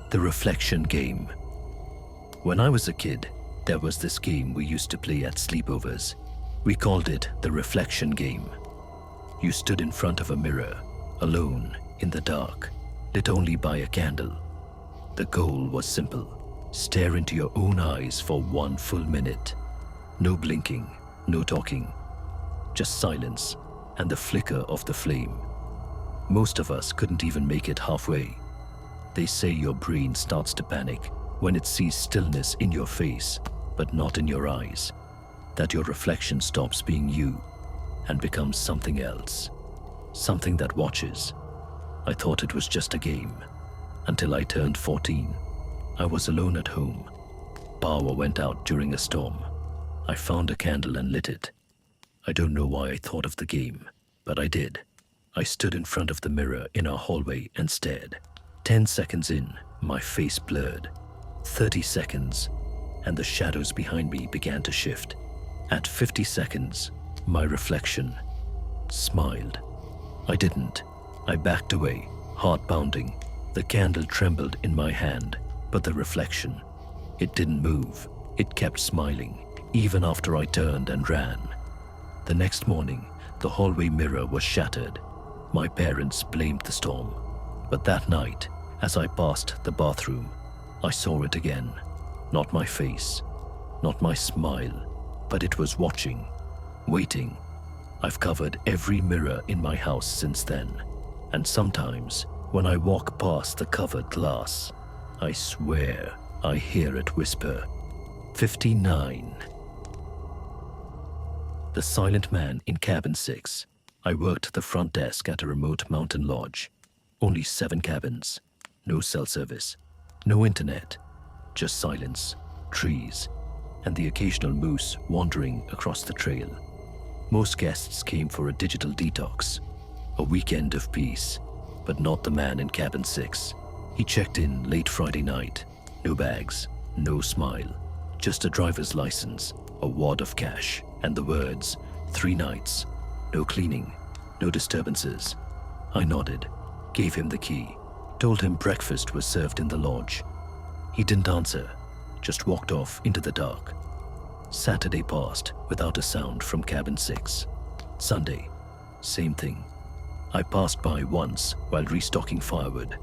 The reflection game. When I was a kid, there was this game we used to play at sleepovers. We called it the reflection game. You stood in front of a mirror, alone, in the dark, lit only by a candle. The goal was simple. Stare into your own eyes for 1 full minute. No blinking, no talking. Just silence and the flicker of the flame. Most of us couldn't even make it halfway. They say your brain starts to panic when it sees stillness in your face, but not in your eyes. That your reflection stops being you and becomes something else. Something that watches. I thought it was just a game. Until I turned 14. I was alone at home. Power went out during a storm. I found a candle and lit it. I don't know why I thought of the game, but I did. I stood in front of the mirror in our hallway and stared. 10 seconds in, my face blurred. 30 seconds, and the shadows behind me began to shift. At 50 seconds, my reflection smiled. I didn't. I backed away, heart pounding. The candle trembled in my hand, but the reflection, it didn't move. It kept smiling, even after I turned and ran. The next morning, the hallway mirror was shattered. My parents blamed the storm. But that night, as I passed the bathroom, I saw it again. Not my face, not my smile, but it was watching, waiting. I've covered every mirror in my house since then, and sometimes when I walk past the covered glass, I swear I hear it whisper, 59. The silent man in cabin 6. I worked the front desk at a remote mountain lodge. Only 7 cabins, no cell service, no internet, just silence, trees, and the occasional moose wandering across the trail. Most guests came for a digital detox, a weekend of peace, but not the man in cabin 6. He checked in late Friday night, no bags, no smile, just a driver's license, a wad of cash, and the words, 3 nights, no cleaning, no disturbances. I nodded, gave him the key, told him breakfast was served in the lodge. He didn't answer, just walked off into the dark. Saturday passed without a sound from cabin 6. Sunday, same thing. I passed by once while restocking firewood.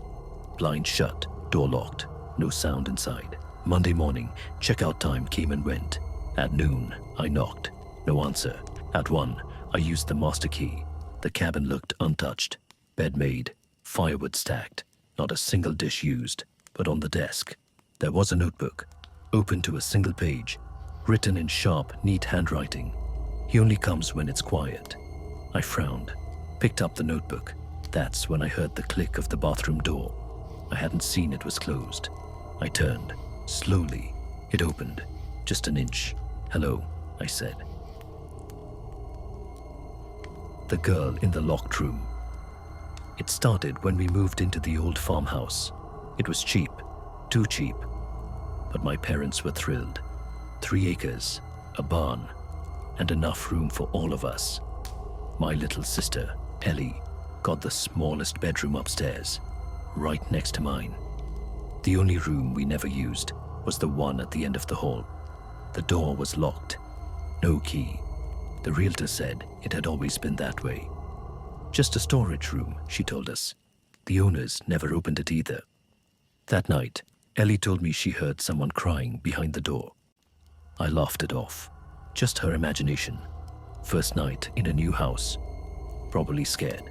Blind shut, door locked, no sound inside. Monday morning, checkout time came and went. At noon, I knocked, no answer. At 1, I used the master key. The cabin looked untouched, bed made, firewood stacked, not a single dish used. But on the desk, there was a notebook, open to a single page, written in sharp, neat handwriting. He only comes when it's quiet. I frowned, picked up the notebook. That's when I heard the click of the bathroom door. I hadn't seen it was closed. I turned, slowly. It opened, just an inch. Hello, I said. The girl in the locked room. It started when we moved into the old farmhouse. It was cheap, too cheap. But my parents were thrilled. 3 acres, a barn, and enough room for all of us. My little sister, Ellie, got the smallest bedroom upstairs, right next to mine. The only room we never used was the one at the end of the hall. The door was locked, no key. The realtor said it had always been that way. Just a storage room, she told us. The owners never opened it either. That night, Ellie told me she heard someone crying behind the door. I laughed it off. Just her imagination. First night in a new house. Probably scared.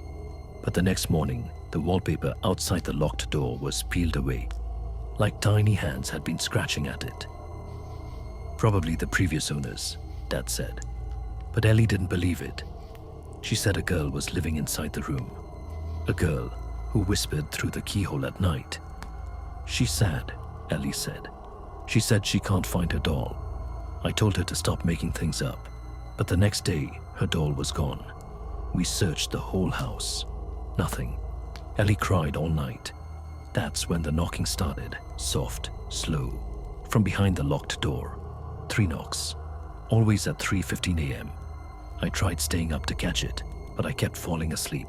But the next morning, the wallpaper outside the locked door was peeled away, like tiny hands had been scratching at it. Probably the previous owners, Dad said. But Ellie didn't believe it. She said a girl was living inside the room. A girl who whispered through the keyhole at night. She's sad, Ellie said. She said she can't find her doll. I told her to stop making things up. But the next day, her doll was gone. We searched the whole house. Nothing. Ellie cried all night. That's when the knocking started, soft, slow, from behind the locked door. 3 knocks, always at 3:15 a.m. I tried staying up to catch it, but I kept falling asleep.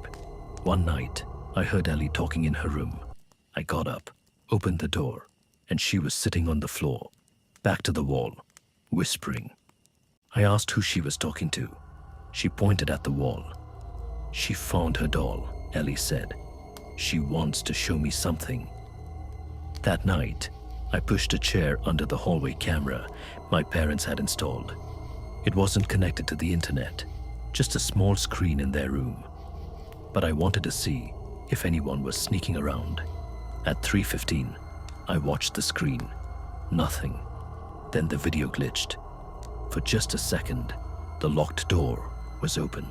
One night, I heard Ellie talking in her room. I got up, opened the door, and she was sitting on the floor, back to the wall, whispering. I asked who she was talking to. She pointed at the wall. She found her doll, Ellie said. She wants to show me something. That night, I pushed a chair under the hallway camera my parents had installed. It wasn't connected to the internet, just a small screen in their room. But I wanted to see if anyone was sneaking around. At 3:15, I watched the screen. Nothing. Then the video glitched. For just a second, the locked door was open,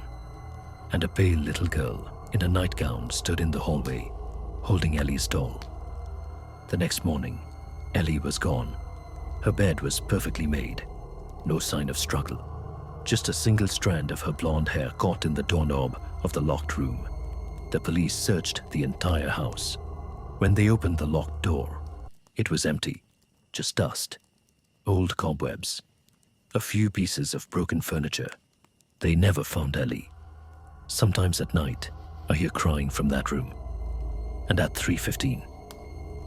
and a pale little girl in a nightgown stood in the hallway, holding Ellie's doll. The next morning, Ellie was gone. Her bed was perfectly made, no sign of struggle. Just a single strand of her blonde hair caught in the doorknob of the locked room. The police searched the entire house. When they opened the locked door, it was empty, just dust, old cobwebs, a few pieces of broken furniture. They never found Ellie. Sometimes at night, I hear crying from that room. And at 3:15,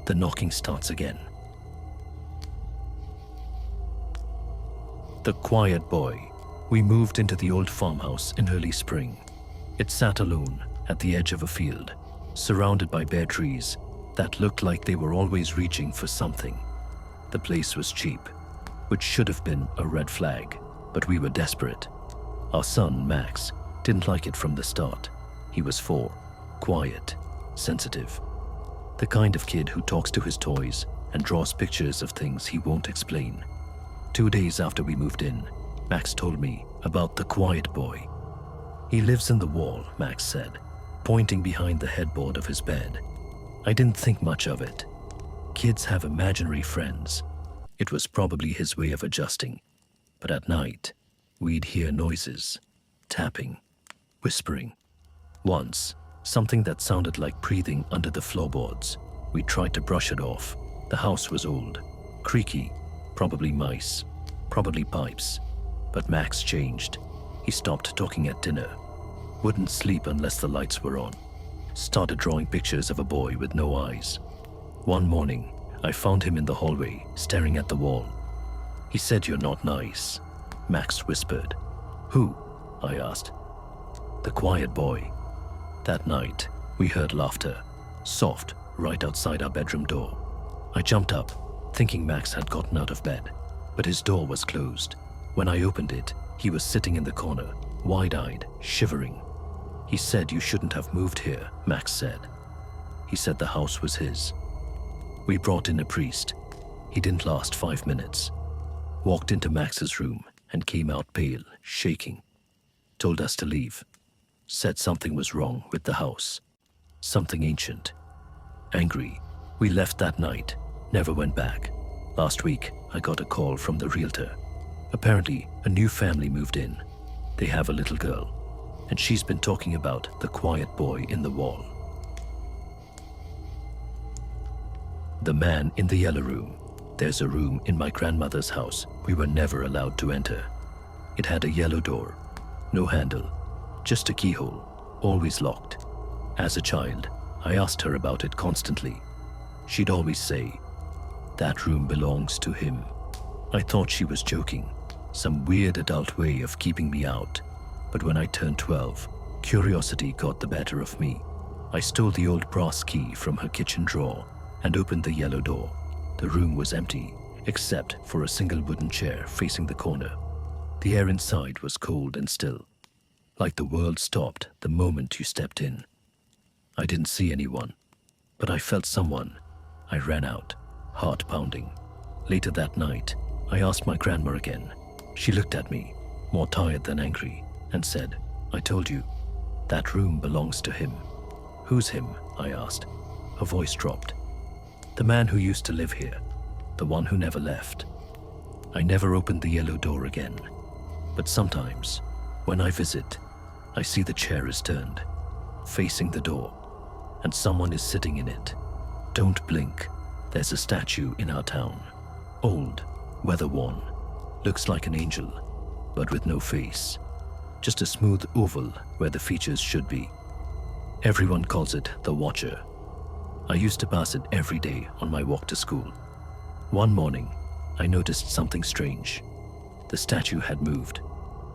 the knocking starts again. The quiet boy. We moved into the old farmhouse in early spring. It sat alone at the edge of a field, surrounded by bare trees that looked like they were always reaching for something. The place was cheap, which should have been a red flag, but we were desperate. Our son, Max, didn't like it from the start. He was 4, quiet, sensitive. The kind of kid who talks to his toys and draws pictures of things he won't explain. 2 days after we moved in, Max told me about the quiet boy. He lives in the wall, Max said, pointing behind the headboard of his bed. I didn't think much of it. Kids have imaginary friends. It was probably his way of adjusting. But at night, we'd hear noises, tapping, whispering. Once, something that sounded like breathing under the floorboards. We tried to brush it off. The house was old, creaky, probably mice, probably pipes. But Max changed. He stopped talking at dinner, wouldn't sleep unless the lights were on, started drawing pictures of a boy with no eyes. One morning, I found him in the hallway, staring at the wall. He said, "You're not nice," Max whispered. "Who?" I asked. "The quiet boy." That night, we heard laughter, soft, right outside our bedroom door. I jumped up, thinking Max had gotten out of bed, but his door was closed. When I opened it, he was sitting in the corner, wide-eyed, shivering. He said, "You shouldn't have moved here," Max said. He said the house was his. We brought in a priest. He didn't last 5 minutes. Walked into Max's room and came out pale, shaking. Told us to leave. Said something was wrong with the house. Something ancient. Angry, we left that night, never went back. Last week, I got a call from the realtor. Apparently, a new family moved in. They have a little girl, and she's been talking about the quiet boy in the wall. The man in the yellow room. There's a room in my grandmother's house we were never allowed to enter. It had a yellow door, no handle, just a keyhole, always locked. As a child, I asked her about it constantly. She'd always say, "That room belongs to him." I thought she was joking, some weird adult way of keeping me out. But when I turned 12, curiosity got the better of me. I stole the old brass key from her kitchen drawer and opened the yellow door. The room was empty, except for a single wooden chair facing the corner. The air inside was cold and still, like the world stopped the moment you stepped in. I didn't see anyone, but I felt someone. I ran out, heart pounding. Later that night, I asked my grandma again. She looked at me, more tired than angry, and said, "I told you, that room belongs to him." "Who's him?" I asked. Her voice dropped. "The man who used to live here, the one who never left." I never opened the yellow door again. But sometimes, when I visit, I see the chair is turned, facing the door, and someone is sitting in it. Don't blink. There's a statue in our town. Old, weather-worn, looks like an angel, but with no face. Just a smooth oval where the features should be. Everyone calls it the Watcher. I used to pass it every day on my walk to school. One morning, I noticed something strange. The statue had moved,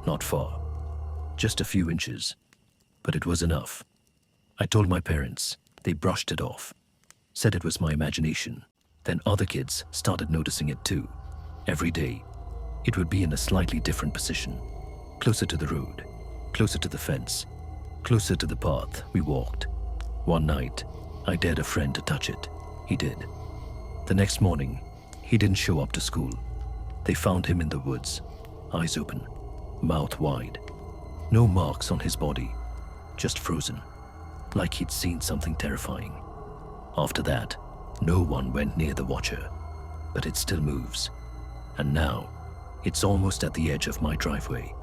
not far, just a few inches, but it was enough. I told my parents. They brushed it off, said it was my imagination. Then other kids started noticing it too. Every day, it would be in a slightly different position, closer to the road, closer to the fence, closer to the path we walked. One night, I dared a friend to touch it. He did. The next morning, he didn't show up to school. They found him in the woods, eyes open, mouth wide. No marks on his body, just frozen, like he'd seen something terrifying. After that, no one went near the watcher, but it still moves. And now, it's almost at the edge of my driveway.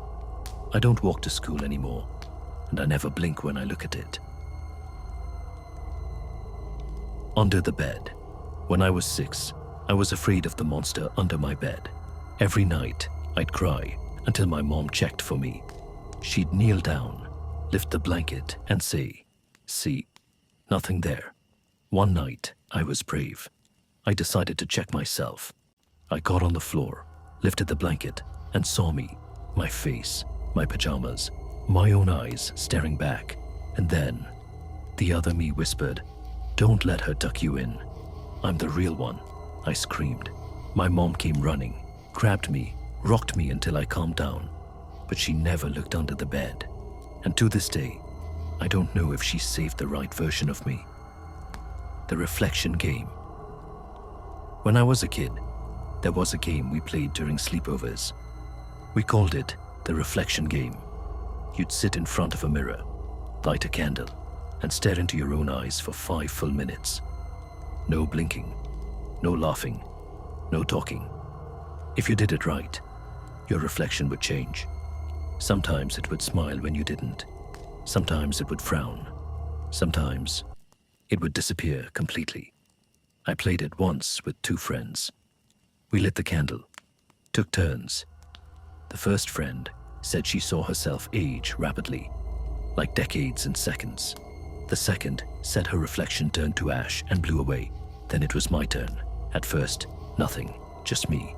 I don't walk to school anymore, and I never blink when I look at it. Under the bed. When I was 6, I was afraid of the monster under my bed. Every night, I'd cry until my mom checked for me. She'd kneel down, lift the blanket, and say, "See, nothing there." One night, I was brave. I decided to check myself. I got on the floor, lifted the blanket, and saw me, my face, my pajamas, my own eyes staring back. And then, the other me whispered, "Don't let her tuck you in. I'm the real one," I screamed. My mom came running, grabbed me, rocked me until I calmed down, but she never looked under the bed. And to this day, I don't know if she saved the right version of me. The reflection game. When I was a kid, there was a game we played during sleepovers. We called it the reflection game. You'd sit in front of a mirror, light a candle, and stare into your own eyes for 5 full minutes. No blinking, no laughing, no talking. If you did it right, your reflection would change. Sometimes it would smile when you didn't. Sometimes it would frown. Sometimes it would disappear completely. I played it once with 2 friends. We lit the candle, took turns. The first friend said she saw herself age rapidly, like decades in seconds. The second said her reflection turned to ash and blew away. Then it was my turn. At first, nothing, just me.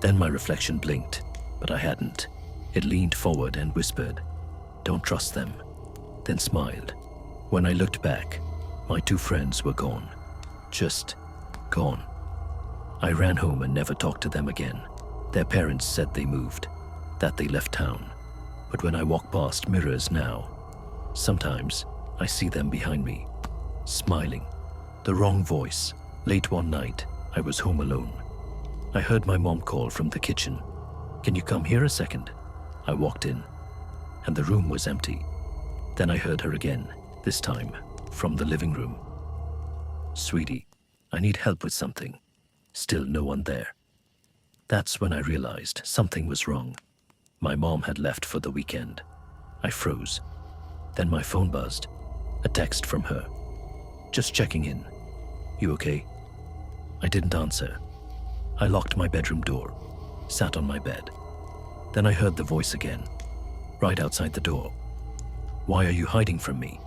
Then my reflection blinked, but I hadn't. It leaned forward and whispered, "Don't trust them," then smiled. When I looked back, my 2 friends were gone. Just gone. I ran home and never talked to them again. Their parents said they moved, that they left town. But when I walk past mirrors now, sometimes I see them behind me, smiling. The wrong voice. Late one night, I was home alone. I heard my mom call from the kitchen. "Can you come here a second?" I walked in, and the room was empty. Then I heard her again, this time from the living room. "Sweetie, I need help with something." Still no one there. That's when I realized something was wrong. My mom had left for the weekend. I froze. Then my phone buzzed. A text from her. "Just checking in. You okay?" I didn't answer. I locked my bedroom door, sat on my bed. Then I heard the voice again, right outside the door. "Why are you hiding from me?"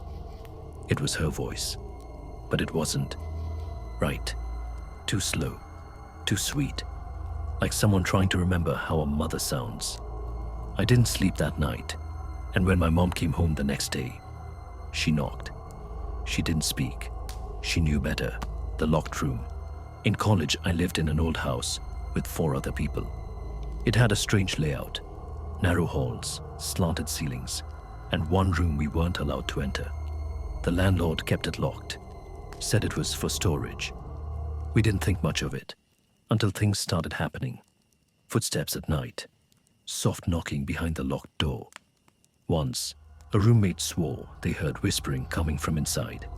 It was her voice, but it wasn't right. Too slow, too sweet, like someone trying to remember how a mother sounds. I didn't sleep that night, and when my mom came home the next day, she knocked. She didn't speak. She knew better. The locked room. In college, I lived in an old house with 4 other people. It had a strange layout, narrow halls, slanted ceilings, and one room we weren't allowed to enter. The landlord kept it locked, said it was for storage. We didn't think much of it until things started happening. Footsteps at night, soft knocking behind the locked door. Once, a roommate swore they heard whispering coming from inside.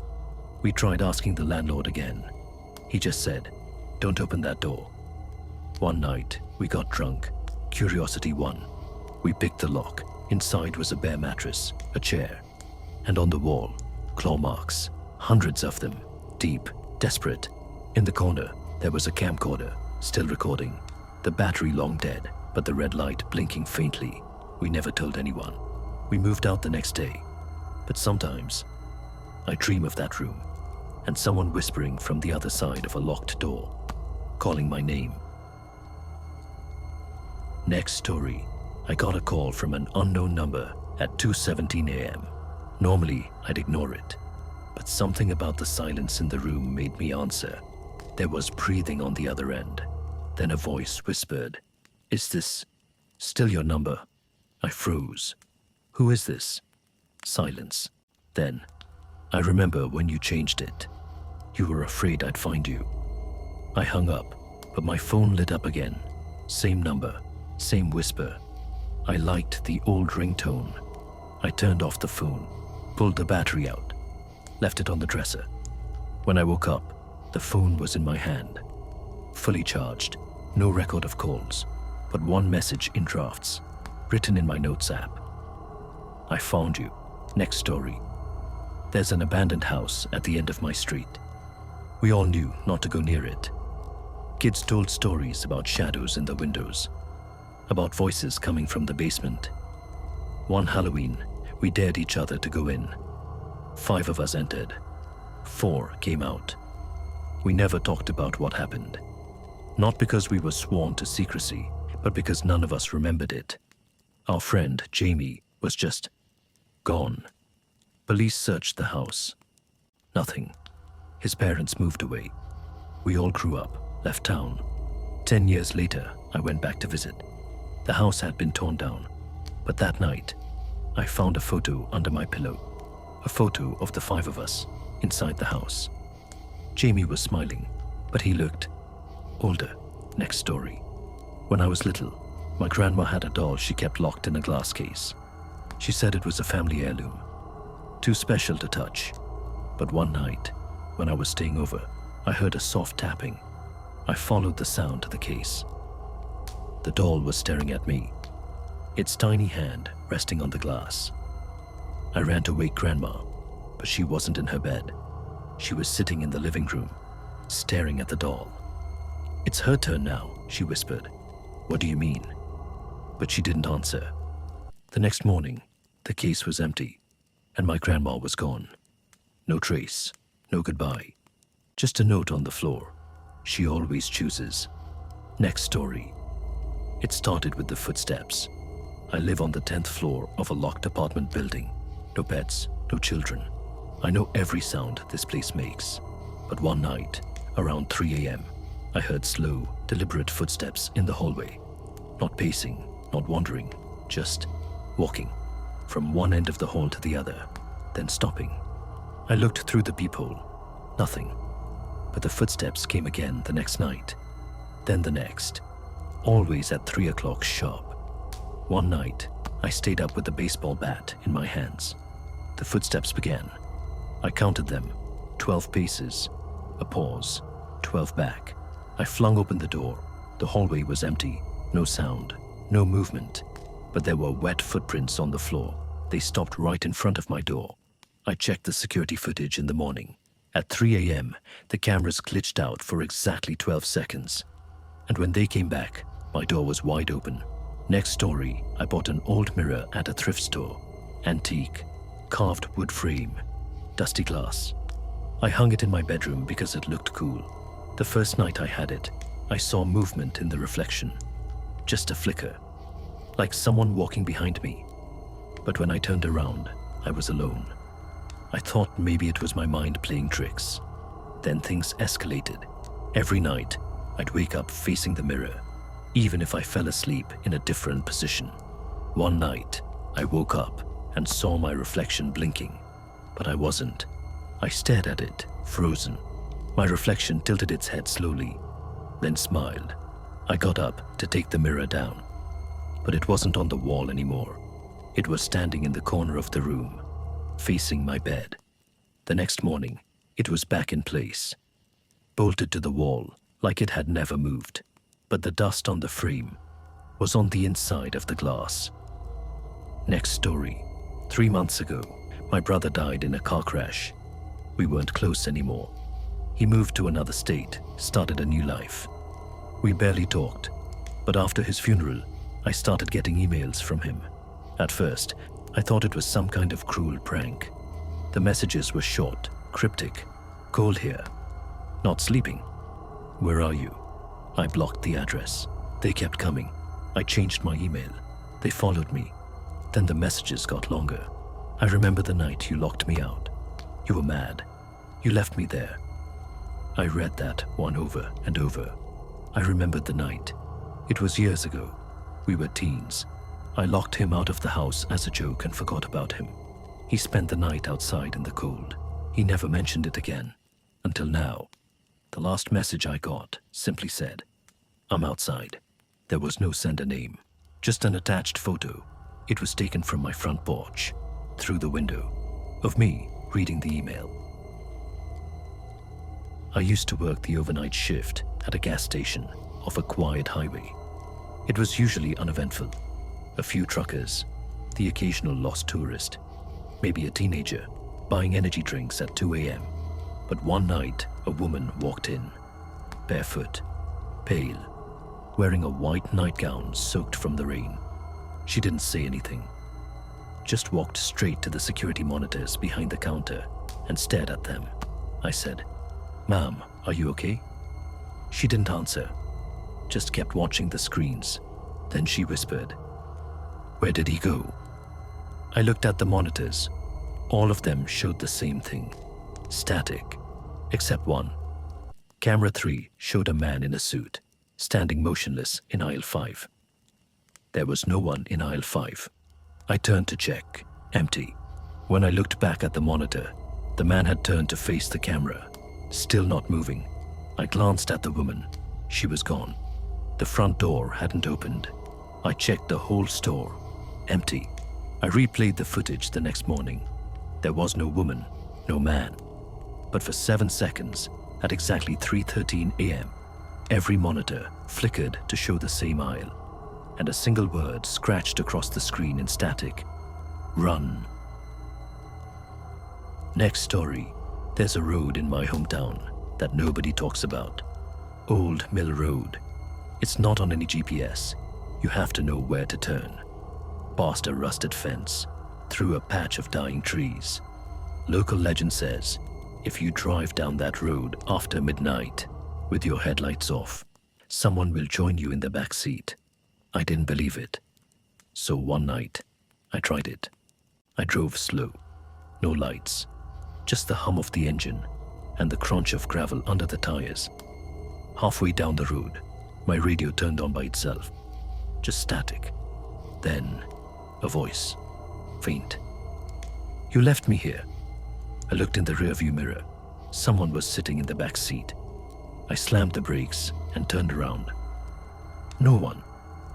We tried asking the landlord again. He just said, "Don't open that door." One night, we got drunk. Curiosity won. We picked the lock. Inside was a bare mattress, a chair, and on the wall, claw marks, hundreds of them, deep, desperate. In the corner, there was a camcorder, still recording. The battery long dead, but the red light blinking faintly. We never told anyone. We moved out the next day. But sometimes, I dream of that room. and someone whispering from the other side of a locked door, calling my name. Next story, I got a call from an unknown number at 2:17 a.m. Normally, I'd ignore it, but something about the silence in the room made me answer. There was breathing on the other end. Then a voice whispered, "Is this still your number?" I froze. "Who is this?" Silence. Then, "I remember when you changed it. You were afraid I'd find you." I hung up, but my phone lit up again. Same number, same whisper. I liked the old ringtone. I turned off the phone, pulled the battery out, left it on the dresser. When I woke up, the phone was in my hand, fully charged, no record of calls, but one message in drafts, written in my notes app. "I found you. Next story. There's an abandoned house at the end of my street. We all knew not to go near it. Kids told stories about shadows in the windows, about voices coming from the basement. One Halloween, we dared each other to go in. 5 of us entered. 4 came out. We never talked about what happened. Not because we were sworn to secrecy, but because none of us remembered it. Our friend, Jamie, was just gone. Police searched the house. Nothing. His parents moved away. We all grew up, left town. 10 years later, I went back to visit. The house had been torn down, but that night, I found a photo under my pillow. A photo of the 5 of us inside the house. Jamie was smiling, but he looked older. Next story. When I was little, my grandma had a doll she kept locked in a glass case. She said it was a family heirloom, too special to touch. But one night, when I was staying over, I heard a soft tapping. I followed the sound to the case. The doll was staring at me, its tiny hand resting on the glass. I ran to wake Grandma, but she wasn't in her bed. She was sitting in the living room, staring at the doll. "It's her turn now," she whispered. "What do you mean?" But she didn't answer. The next morning, the case was empty, and my grandma was gone. No trace, no goodbye. Just a note on the floor. She always chooses. Next story. It started with the footsteps. I live on the 10th floor of a locked apartment building. No pets, no children. I know every sound this place makes. But one night, around 3 a.m., I heard slow, deliberate footsteps in the hallway. Not pacing, not wandering, just walking from one end of the hall to the other, then stopping. I looked through the peephole. Nothing. But the footsteps came again the next night, then the next, always at 3 o'clock sharp. One night, I stayed up with the baseball bat in my hands. The footsteps began. I counted them, 12 paces, a pause, 12 back. I flung open the door. The hallway was empty, no sound, no movement, but there were wet footprints on the floor. They stopped right in front of my door. I checked the security footage in the morning. At 3 a.m., the cameras glitched out for exactly 12 seconds. And when they came back, my door was wide open. Next story, I bought an old mirror at a thrift store. Antique, carved wood frame, dusty glass. I hung it in my bedroom because it looked cool. The first night I had it, I saw movement in the reflection. Just a flicker, like someone walking behind me. But when I turned around, I was alone. I thought maybe it was my mind playing tricks. Then things escalated. Every night, I'd wake up facing the mirror, even if I fell asleep in a different position. One night, I woke up and saw my reflection blinking, but I wasn't. I stared at it, frozen. My reflection tilted its head slowly, then smiled. I got up to take the mirror down, but it wasn't on the wall anymore. It was standing in the corner of the room, facing my bed. The next morning, it was back in place, bolted to the wall like it had never moved, but the dust on the frame was on the inside of the glass. Next story. 3 months ago, my brother died in a car crash. We weren't close anymore. He moved to another state, started a new life. We barely talked, but after his funeral, I started getting emails from him. At first, I thought it was some kind of cruel prank. The messages were short, cryptic, Cold here. Not sleeping. Where are you? I blocked the address. They kept coming. I changed my email. They followed me. Then the messages got longer. I remember the night you locked me out. You were mad. You left me there. I read that one over and over. I remembered the night. It was years ago. We were teens. I locked him out of the house as a joke and forgot about him. He spent the night outside in the cold. He never mentioned it again. Until now. The last message I got simply said, "I'm outside." There was no sender name, just an attached photo. It was taken from my front porch, through the window, of me reading the email. I used to work the overnight shift at a gas station off a quiet highway. It was usually uneventful. A few truckers, the occasional lost tourist, maybe a teenager buying energy drinks at 2 a.m. But one night, a woman walked in, barefoot, pale, wearing a white nightgown soaked from the rain. She didn't say anything, just walked straight to the security monitors behind the counter and stared at them. I said, "Ma'am, are you okay?" She didn't answer, just kept watching the screens. Then she whispered, "Where did he go?" I looked at the monitors. All of them showed the same thing, static, except one. Camera 3 showed a man in a suit, standing motionless in aisle 5. There was no one in aisle 5. I turned to check, empty. When I looked back at the monitor, the man had turned to face the camera, still not moving. I glanced at the woman. She was gone. The front door hadn't opened. I checked the whole store, empty. I replayed the footage the next morning. There was no woman, no man. But for 7 seconds, at exactly 3:13 a.m., every monitor flickered to show the same aisle, and a single word scratched across the screen in static: "Run." Next story, there's a road in my hometown that nobody talks about. Old Mill Road. It's not on any GPS. You have to know where to turn. Past a rusted fence, through a patch of dying trees. Local legend says, if you drive down that road after midnight, with your headlights off, someone will join you in the back seat. I didn't believe it. So one night, I tried it. I drove slow. No lights. Just the hum of the engine and the crunch of gravel under the tires. Halfway down the road, my radio turned on by itself. Just static. Then, a voice. Faint. "You left me here." I looked in the rearview mirror. Someone was sitting in the back seat. I slammed the brakes and turned around. No one.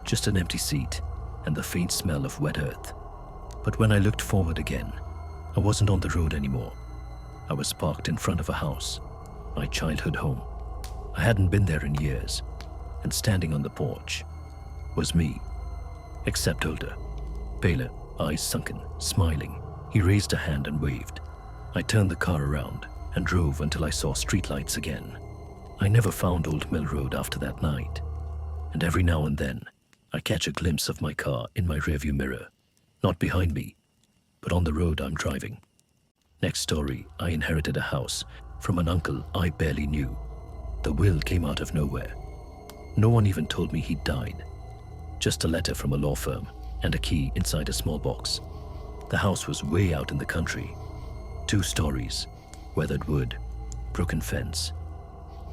Just an empty seat and the faint smell of wet earth. But when I looked forward again, I wasn't on the road anymore. I was parked in front of a house, my childhood home. I hadn't been there in years, and standing on the porch was me, except older, paler, eyes sunken, smiling. He raised a hand and waved. I turned the car around and drove until I saw streetlights again. I never found Old Mill Road after that night, and every now and then I catch a glimpse of my car in my rearview mirror, not behind me, but on the road I'm driving. Next story, I inherited a house from an uncle I barely knew. The will came out of nowhere. No one even told me he'd died. Just a letter from a law firm and a key inside a small box. The house was way out in the country. 2 stories, weathered wood, broken fence.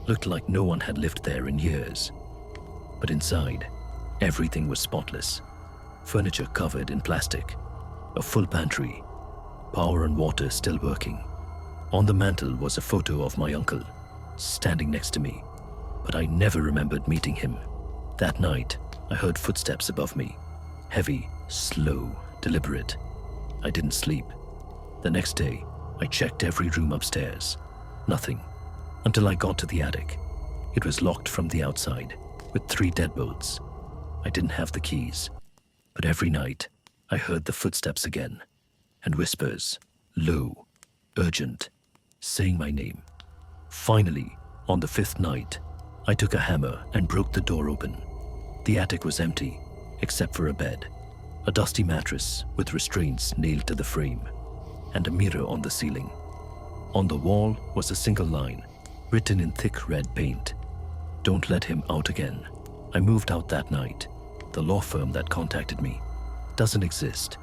Looked like no one had lived there in years. But inside, everything was spotless. Furniture covered in plastic, a full pantry, power and water still working. On the mantel was a photo of my uncle, standing next to me, but I never remembered meeting him. That night, I heard footsteps above me, heavy, slow, deliberate. I didn't sleep. The next day, I checked every room upstairs. Nothing. Until I got to the attic. It was locked from the outside, with 3 deadbolts. I didn't have the keys, but every night, I heard the footsteps again, and whispers, low, urgent, saying my name. Finally, on the 5th night, I took a hammer and broke the door open. The attic was empty, except for a bed, a dusty mattress with restraints nailed to the frame, and a mirror on the ceiling. On the wall was a single line, written in thick red paint. Don't let him out again. I moved out that night. The law firm that contacted me doesn't exist.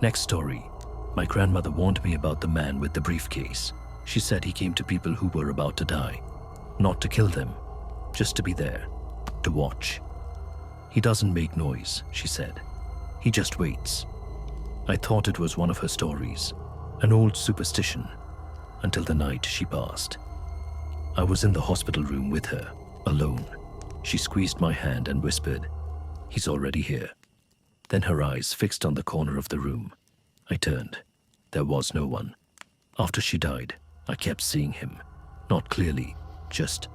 Next story. My grandmother warned me about the man with the briefcase. She said he came to people who were about to die, not to kill them, just to be there, to watch. He doesn't make noise, she said. He just waits. I thought it was one of her stories, an old superstition, until the night she passed. I was in the hospital room with her, alone. She squeezed my hand and whispered, "He's already here." Then her eyes fixed on the corner of the room. I turned. There was no one. After she died, I kept seeing him. Not clearly, just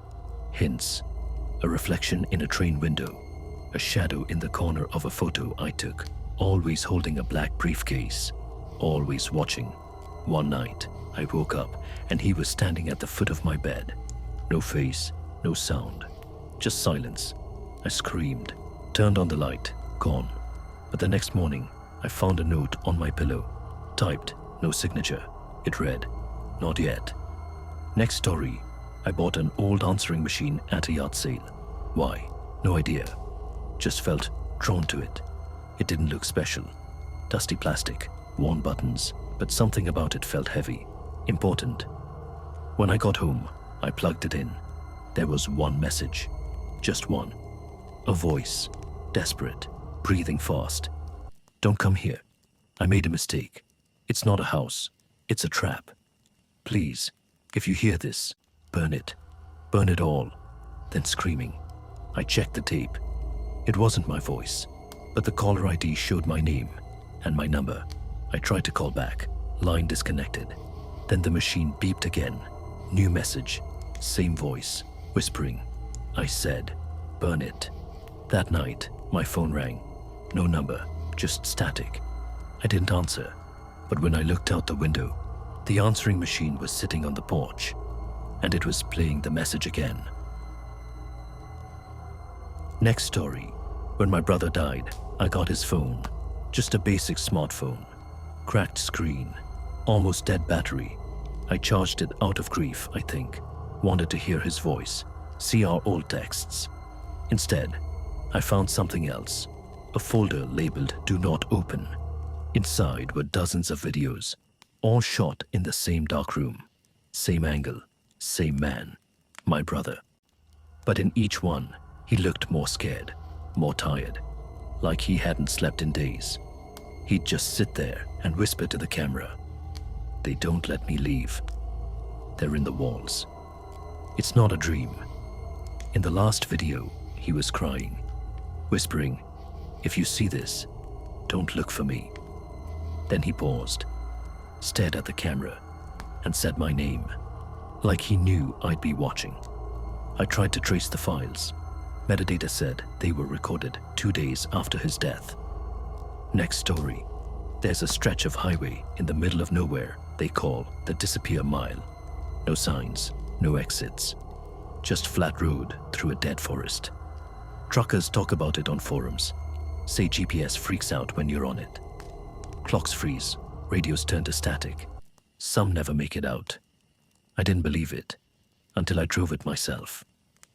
hints. A reflection in a train window, a shadow in the corner of a photo I took, always holding a black briefcase, always watching. One night, I woke up and he was standing at the foot of my bed. No face, no sound, just silence. I screamed, turned on the light, gone. But the next morning, I found a note on my pillow, typed, no signature. It read, "Not yet." Next story, I bought an old answering machine at a yard sale. Why? No idea. Just felt drawn to it. It didn't look special. Dusty plastic, worn buttons, but something about it felt heavy, important. When I got home, I plugged it in. There was one message, just one. A voice, desperate, breathing fast. "Don't come here. I made a mistake. It's not a house. It's a trap. Please, if you hear this, burn it. Burn it all." Then screaming. I checked the tape. It wasn't my voice, but the caller ID showed my name and my number. I tried to call back. Line disconnected. Then the machine beeped again. New message. Same voice, whispering. I said, "Burn it." That night, my phone rang. No number, just static. I didn't answer, but when I looked out the window, the answering machine was sitting on the porch, and it was playing the message again. Next story. When my brother died, I got his phone. Just a basic smartphone. Cracked screen. Almost dead battery. I charged it out of grief, I think. Wanted to hear his voice, see our old texts. Instead, I found something else. A folder labeled "Do Not Open." Inside were dozens of videos, all shot in the same dark room. Same angle, same man, my brother. But in each one, he looked more scared, more tired, like he hadn't slept in days. He'd just sit there and whisper to the camera, "They don't let me leave. They're in the walls." It's not a dream. In the last video, he was crying, whispering, "If you see this, don't look for me." Then he paused, stared at the camera, and said my name, like he knew I'd be watching. I tried to trace the files. Metadata said they were recorded 2 days after his death. Next story. There's a stretch of highway in the middle of nowhere they call the Disappear Mile. No signs, no exits. Just flat road through a dead forest. Truckers talk about it on forums. Say GPS freaks out when you're on it. Clocks freeze, radios turn to static. Some never make it out. I didn't believe it until I drove it myself.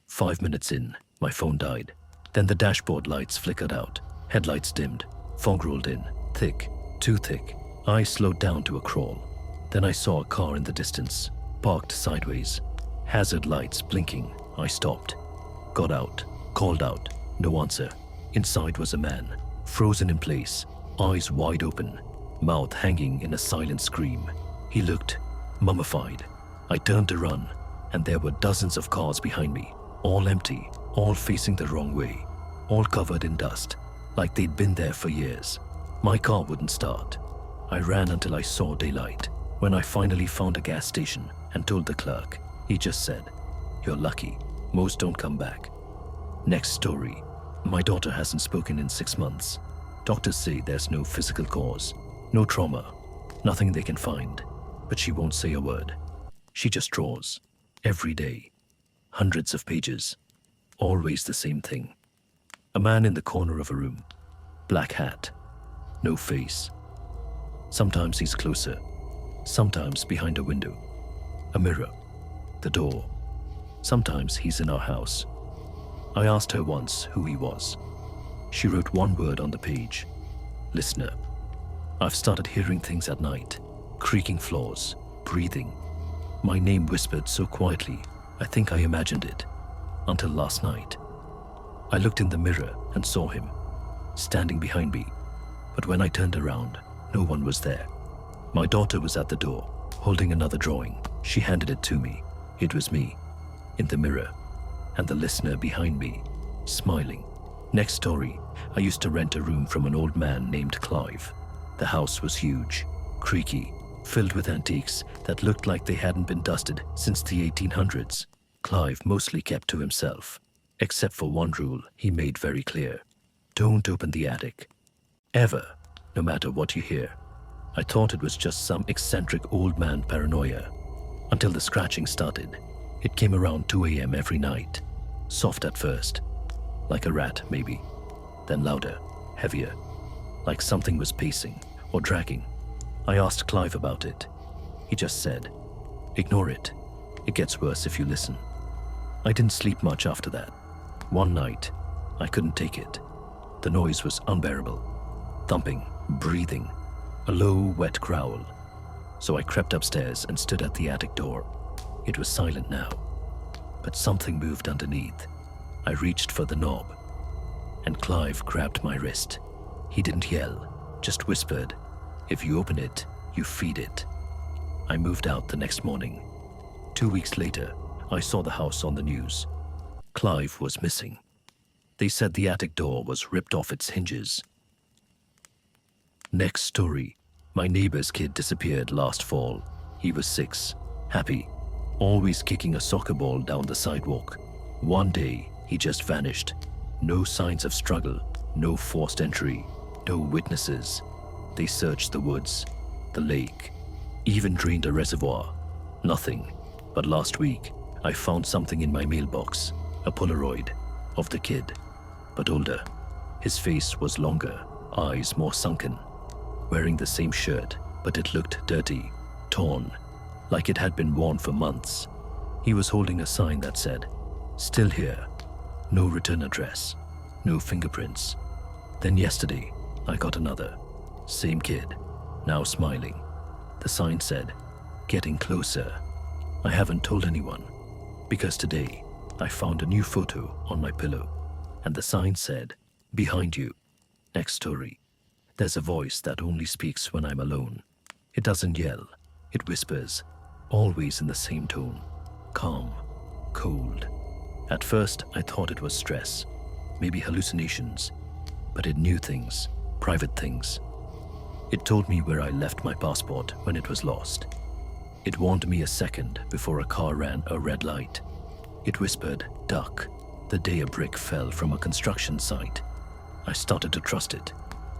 5 minutes in, my phone died. Then the dashboard lights flickered out, headlights dimmed, fog rolled in, thick, too thick. I slowed down to a crawl. Then I saw a car in the distance, parked sideways. Hazard lights blinking. I stopped. Got out, called out, no answer. Inside was a man, frozen in place, eyes wide open, mouth hanging in a silent scream. He looked mummified. I turned to run, and there were dozens of cars behind me, all empty, all facing the wrong way, all covered in dust, like they'd been there for years. My car wouldn't start. I ran until I saw daylight. When I finally found a gas station and told the clerk, he just said, "You're lucky. Most don't come back." Next story. My daughter hasn't spoken in 6 months. Doctors say there's no physical cause, no trauma, nothing they can find, but she won't say a word. She just draws, every day, hundreds of pages, always the same thing. A man in the corner of a room, black hat, no face. Sometimes he's closer, sometimes behind a window, a mirror, the door. Sometimes he's in our house. I asked her once who he was. She wrote one word on the page: listener. I've started hearing things at night, creaking floors, breathing. My name whispered so quietly, I think I imagined it, until last night. I looked in the mirror and saw him, standing behind me, but when I turned around, no one was there. My daughter was at the door, holding another drawing. She handed it to me. It was me, in the mirror, and the listener behind me, smiling. Next story, I used to rent a room from an old man named Clive. The house was huge, creaky, filled with antiques that looked like they hadn't been dusted since the 1800s. Clive mostly kept to himself, except for one rule he made very clear: don't open the attic. Ever, no matter what you hear. I thought it was just some eccentric old man paranoia, until the scratching started. It came around 2 a.m. every night, soft at first, like a rat maybe, then louder, heavier, like something was pacing or dragging. I asked Clive about it. He just said, ignore it. It gets worse if you listen. I didn't sleep much after that. One night, I couldn't take it. The noise was unbearable. Thumping, breathing, a low, wet growl. So I crept upstairs and stood at the attic door. It was silent now, but something moved underneath. I reached for the knob, and Clive grabbed my wrist. He didn't yell, just whispered, if you open it, you feed it. I moved out the next morning. 2 weeks later, I saw the house on the news. Clive was missing. They said the attic door was ripped off its hinges. Next story, my neighbor's kid disappeared last fall. He was 6, happy, always kicking a soccer ball down the sidewalk. One day, he just vanished. No signs of struggle, no forced entry, no witnesses. They searched the woods, the lake, even drained a reservoir. Nothing. But last week, I found something in my mailbox, a Polaroid of the kid, but older. His face was longer, eyes more sunken, wearing the same shirt, but it looked dirty, torn, like it had been worn for months. He was holding a sign that said, still here, no return address, no fingerprints. Then yesterday, I got another. Same kid, now smiling. The sign said, getting closer. I haven't told anyone, because today I found a new photo on my pillow, and the sign said, behind you. Next story. There's a voice that only speaks when I'm alone. It doesn't yell, it whispers, always in the same tone, calm, cold. At first, I thought it was stress, maybe hallucinations, but it knew things, private things. It told me where I left my passport when it was lost. It warned me a second before a car ran a red light. It whispered, duck, the day a brick fell from a construction site. I started to trust it,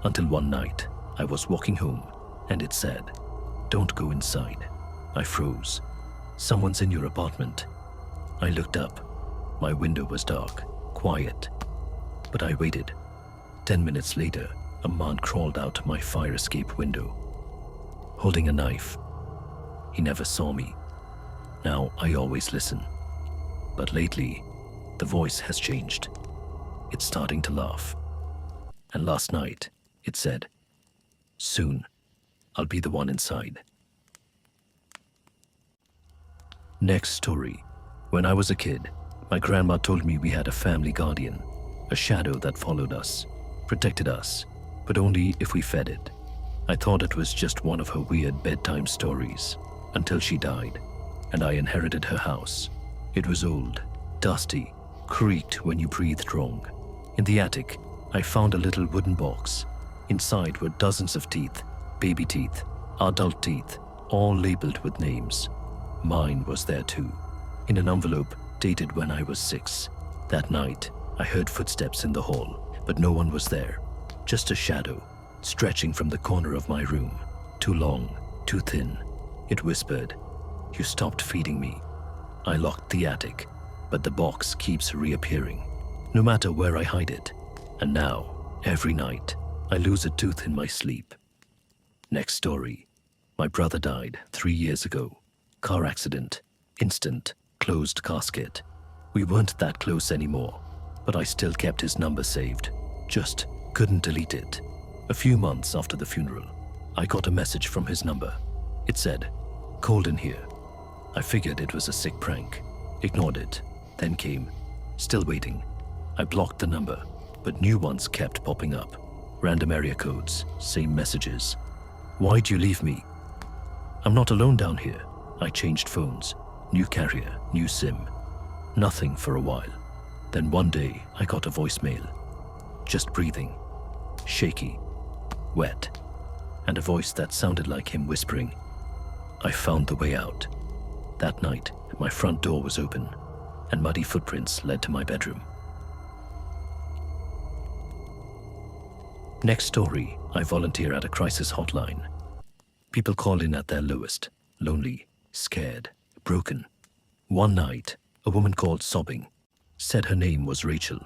until one night I was walking home and it said, don't go inside. I froze. Someone's in your apartment. I looked up. My window was dark, quiet. But I waited. 10 minutes later, a man crawled out my fire escape window, holding a knife. He never saw me. Now I always listen. But lately, the voice has changed. It's starting to laugh. And last night, it said, soon, I'll be the one inside. Next story. When I was a kid, my grandma told me we had a family guardian, a shadow that followed us, protected us, but only if we fed it. I thought it was just one of her weird bedtime stories, until she died, and I inherited her house. It was old, dusty, creaked when you breathed wrong. In the attic, I found a little wooden box. Inside were dozens of teeth, baby teeth, adult teeth, all labeled with names. Mine was there too, in an envelope dated when I was 6. That night, I heard footsteps in the hall, but no one was there. Just a shadow, stretching from the corner of my room. Too long, too thin. It whispered, you stopped feeding me. I locked the attic, but the box keeps reappearing, no matter where I hide it. And now, every night, I lose a tooth in my sleep. Next story. My brother died 3 years ago. Car accident. Instant. Closed casket. We weren't that close anymore, but I still kept his number saved. Just couldn't delete it. A few months after the funeral, I got a message from his number. It said, "Cold in here." I figured it was a sick prank. Ignored it. Then came, "Still waiting." I blocked the number, but new ones kept popping up. Random area codes, same messages. "Why'd you leave me?" "I'm not alone down here." I changed phones. New carrier, new SIM. Nothing for a while. Then one day, I got a voicemail. Just breathing. Shaky. Wet. And a voice that sounded like him whispering, "I found the way out." That night, my front door was open, and muddy footprints led to my bedroom. Next story, I volunteer at a crisis hotline. People call in at their lowest, lonely, scared, broken. One night, a woman called sobbing, said her name was Rachel.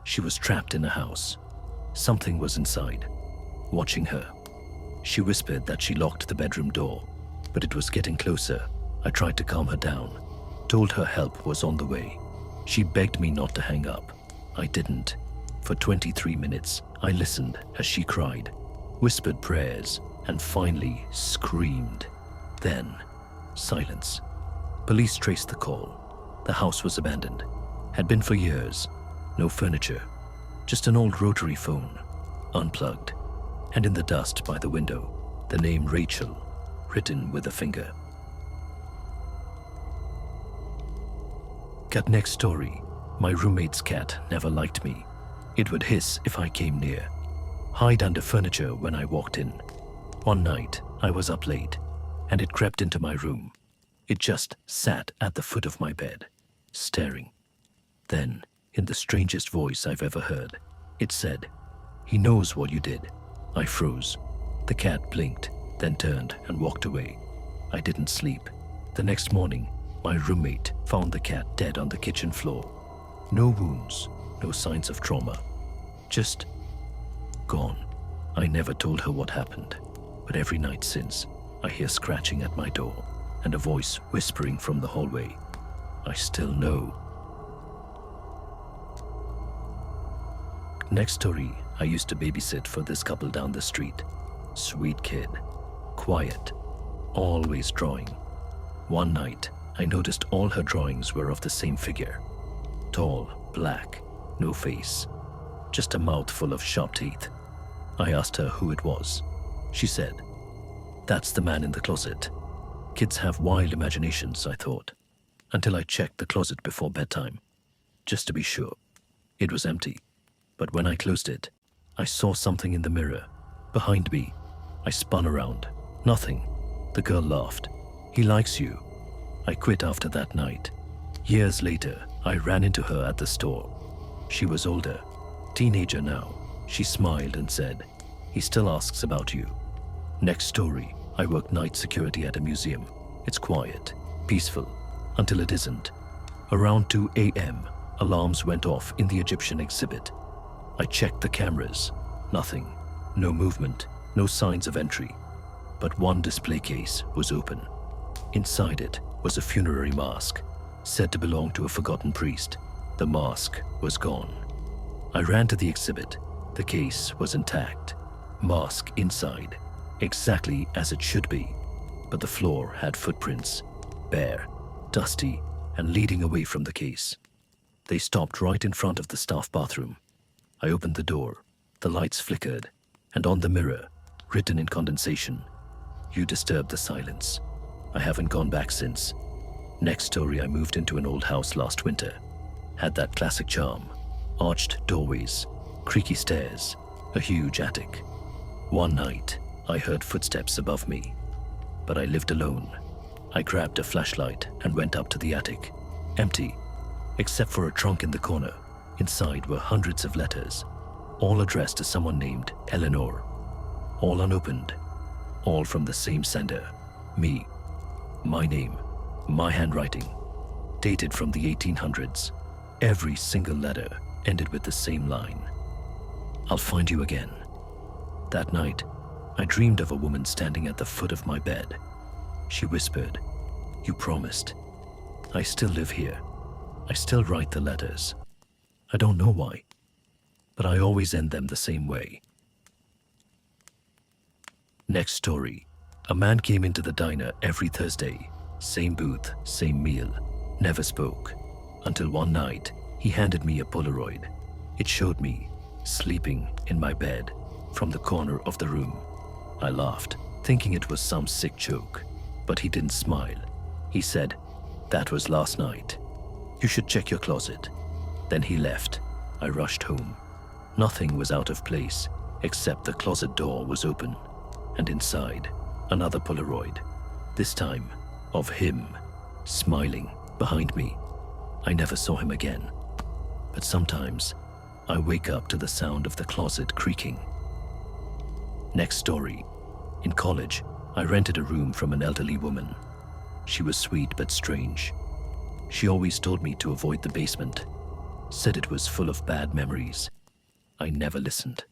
She was trapped in a house. Something was inside, watching her. She whispered that she locked the bedroom door, but it was getting closer. I tried to calm her down, told her help was on the way. She begged me not to hang up. I didn't. For 23 minutes, I listened as she cried, whispered prayers, and finally screamed. Then, silence. Police traced the call. The house was abandoned. Had been for years. No furniture. Just an old rotary phone, unplugged. And in the dust by the window, the name Rachel, written with a finger. Cut next story. My roommate's cat never liked me. It would hiss if I came near, hide under furniture when I walked in. One night, I was up late, and it crept into my room. It just sat at the foot of my bed, staring. Then, in the strangest voice I've ever heard, it said, "He knows what you did." I froze. The cat blinked, then turned and walked away. I didn't sleep. The next morning, my roommate found the cat dead on the kitchen floor. No wounds, no signs of trauma. Just gone. I never told her what happened, but every night since, I hear scratching at my door and a voice whispering from the hallway. I still know. Next story, I used to babysit for this couple down the street. Sweet kid. Quiet. Always drawing. One night, I noticed all her drawings were of the same figure. Tall, black, no face. Just a mouth full of sharp teeth. I asked her who it was. She said, "That's the man in the closet." Kids have wild imaginations, I thought, until I checked the closet before bedtime, just to be sure. It was empty, but when I closed it, I saw something in the mirror, behind me. I spun around. Nothing. The girl laughed. "He likes you." I quit after that night. Years later, I ran into her at the store. She was older, teenager now. She smiled and said, "He still asks about you." Next story, I work night security at a museum. It's quiet, peaceful, until it isn't. Around 2 a.m., alarms went off in the Egyptian exhibit. I checked the cameras. Nothing. No movement, no signs of entry. But one display case was open. Inside it was a funerary mask, said to belong to a forgotten priest. The mask was gone. I ran to the exhibit. The case was intact. Mask inside, exactly as it should be. But the floor had footprints, bare, dusty, and leading away from the case. They stopped right in front of the staff bathroom. I opened the door. The lights flickered, and on the mirror, written in condensation, "You disturbed the silence." I haven't gone back since. Next story, I moved into an old house last winter. Had that classic charm. Arched doorways, creaky stairs, a huge attic. One night, I heard footsteps above me, but I lived alone. I grabbed a flashlight and went up to the attic. Empty, except for a trunk in the corner. Inside were hundreds of letters, all addressed to someone named Eleanor. All unopened, all from the same sender, me. My name, my handwriting, dated from the 1800s. Every single letter ended with the same line: "I'll find you again." That night, I dreamed of a woman standing at the foot of my bed. She whispered, "You promised." I still live here. I still write the letters. I don't know why, but I always end them the same way. Next story. A man came into the diner every Thursday. Same booth, same meal. Never spoke. Until one night, he handed me a Polaroid. It showed me sleeping in my bed from the corner of the room. I laughed, thinking it was some sick joke, but he didn't smile. He said, "That was last night. You should check your closet." Then he left. I rushed home. Nothing was out of place, except the closet door was open, and inside, another Polaroid, this time of him, smiling behind me. I never saw him again, but sometimes I wake up to the sound of the closet creaking. Next story. In college, I rented a room from an elderly woman. She was sweet but strange. She always told me to avoid the basement, said it was full of bad memories. I never listened.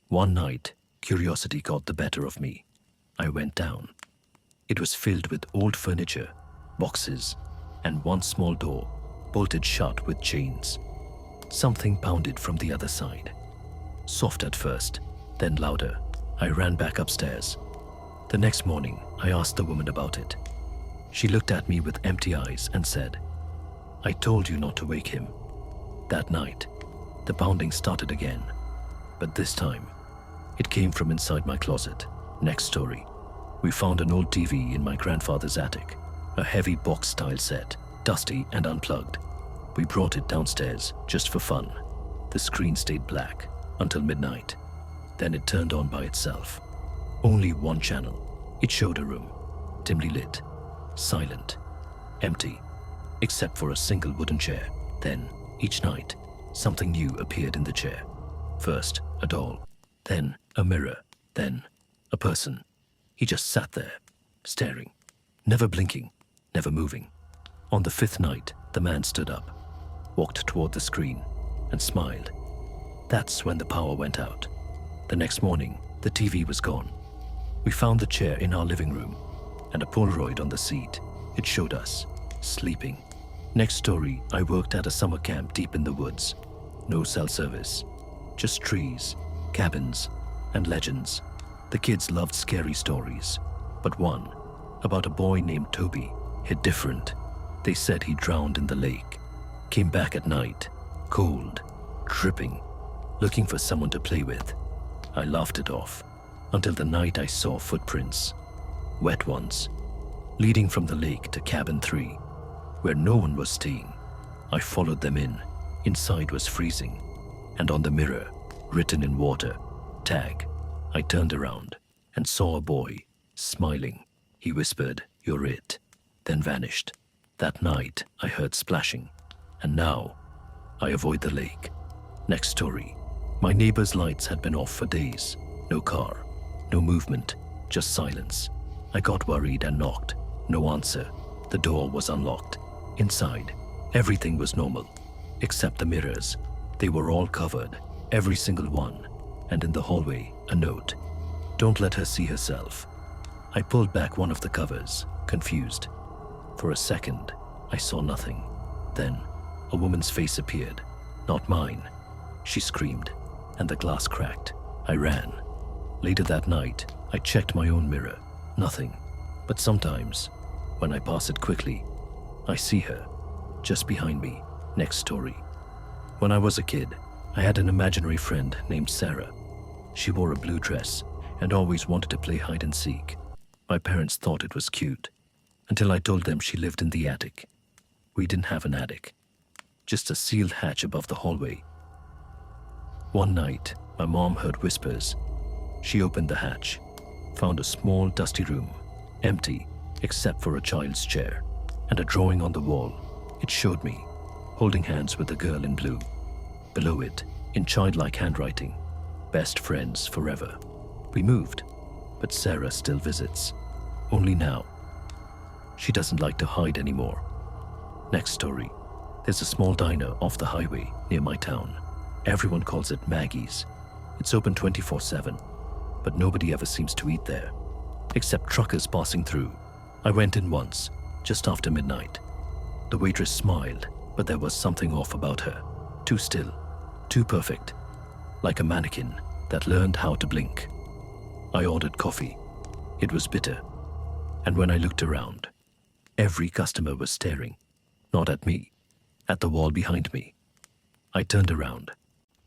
One night, curiosity got the better of me. I went down. It was filled with old furniture, boxes, and one small door, bolted shut with chains. Something pounded from the other side. Soft at first, then louder. I ran back upstairs. The next morning, I asked the woman about it. She looked at me with empty eyes and said, "I told you not to wake him." That night, the pounding started again, but this time, it came from inside my closet. Next story. We found an old TV in my grandfather's attic, a heavy box-style set, dusty and unplugged. We brought it downstairs just for fun. The screen stayed black until midnight. Then it turned on by itself. Only one channel. It showed a room, dimly lit, silent, empty, except for a single wooden chair. Then, each night, something new appeared in the chair. First, a doll, then a mirror, then a person. He just sat there, staring, never blinking, never moving. On the fifth night, the man stood up, walked toward the screen, and smiled. That's when the power went out. The next morning, the TV was gone. We found the chair in our living room, and a Polaroid on the seat. It showed us, sleeping. Next story, I worked at a summer camp deep in the woods. No cell service, just trees, cabins, and legends. The kids loved scary stories, but one, about a boy named Toby, hit different. They said he drowned in the lake, came back at night, cold, dripping, looking for someone to play with. I laughed it off, until the night I saw footprints, wet ones, leading from the lake to cabin 3, where no one was staying. I followed them in. Inside was freezing, and on the mirror, written in water, "Tag." I turned around and saw a boy, smiling. He whispered, "You're it," then vanished. That night, I heard splashing, and now, I avoid the lake. Next story. My neighbor's lights had been off for days. No car, no movement, just silence. I got worried and knocked. No answer. The door was unlocked. Inside, everything was normal, except the mirrors. They were all covered, every single one. And in the hallway, a note. "Don't let her see herself." I pulled back one of the covers, confused. For a second, I saw nothing. Then, a woman's face appeared. Not mine. She screamed, and the glass cracked. I ran. Later that night, I checked my own mirror. Nothing. But sometimes, when I pass it quickly, I see her, just behind me. Next story. When I was a kid, I had an imaginary friend named Sarah. She wore a blue dress and always wanted to play hide and seek. My parents thought it was cute, until I told them she lived in the attic. We didn't have an attic, just a sealed hatch above the hallway. One night, my mom heard whispers. She opened the hatch, found a small, dusty room, empty except for a child's chair, and a drawing on the wall. It showed me, holding hands with a girl in blue. Below it, in childlike handwriting, "Best friends forever." We moved, but Sarah still visits. Only now. She doesn't like to hide anymore. Next story. There's a small diner off the highway near my town. Everyone calls it Maggie's. It's open 24/7, but nobody ever seems to eat there, except truckers passing through. I went in once, just after midnight. The waitress smiled, but there was something off about her. Too still, too perfect, like a mannequin that learned how to blink. I ordered coffee. It was bitter. And when I looked around, every customer was staring, not at me, at the wall behind me. I turned around.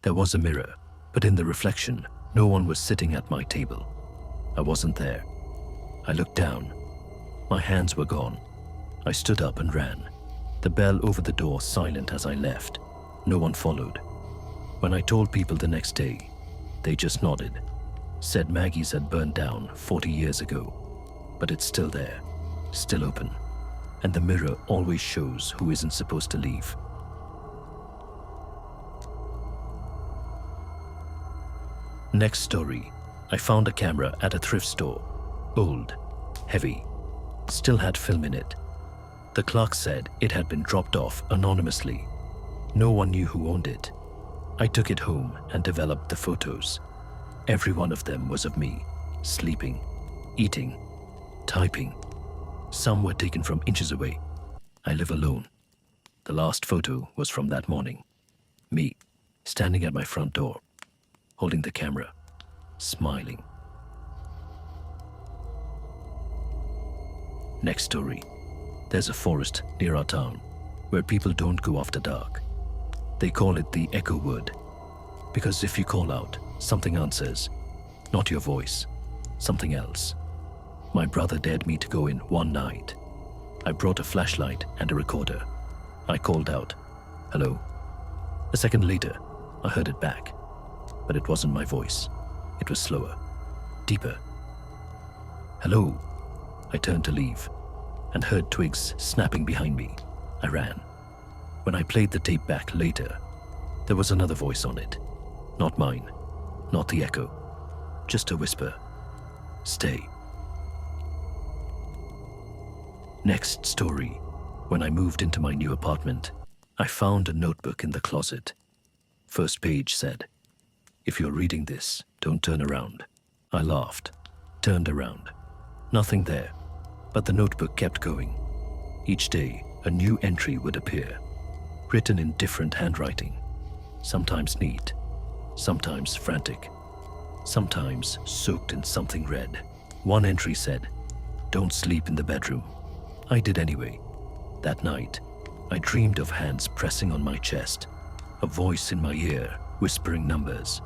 There was a mirror, but in the reflection, no one was sitting at my table. I wasn't there. I looked down. My hands were gone. I stood up and ran. The bell over the door silent as I left. No one followed. When I told people the next day, they just nodded, said Maggie's had burned down 40 years ago, but it's still there, still open, and the mirror always shows who isn't supposed to leave. Next story, I found a camera at a thrift store. Old, heavy, still had film in it. The clerk said it had been dropped off anonymously. No one knew who owned it. I took it home and developed the photos. Every one of them was of me, sleeping, eating, typing. Some were taken from inches away. I live alone. The last photo was from that morning. Me, standing at my front door, holding the camera, smiling. Next story. There's a forest near our town where people don't go after dark. They call it the echo wood, because if you call out, something answers. Not your voice, something else. My brother dared me to go in one night. I brought a flashlight and a recorder. I called out, "Hello." A second later, I heard it back, but it wasn't my voice. It was slower, deeper. "Hello." I turned to leave and heard twigs snapping behind me. I ran. When I played the tape back later, there was another voice on it. Not mine, not the echo, just a whisper. "Stay." Next story. When I moved into my new apartment, I found a notebook in the closet. First page said, "If you're reading this, don't turn around." I laughed, turned around. Nothing there, but the notebook kept going. Each day, a new entry would appear, written in different handwriting, sometimes neat, sometimes frantic, sometimes soaked in something red. One entry said, "Don't sleep in the bedroom." I did anyway. That night, I dreamed of hands pressing on my chest, a voice in my ear whispering numbers.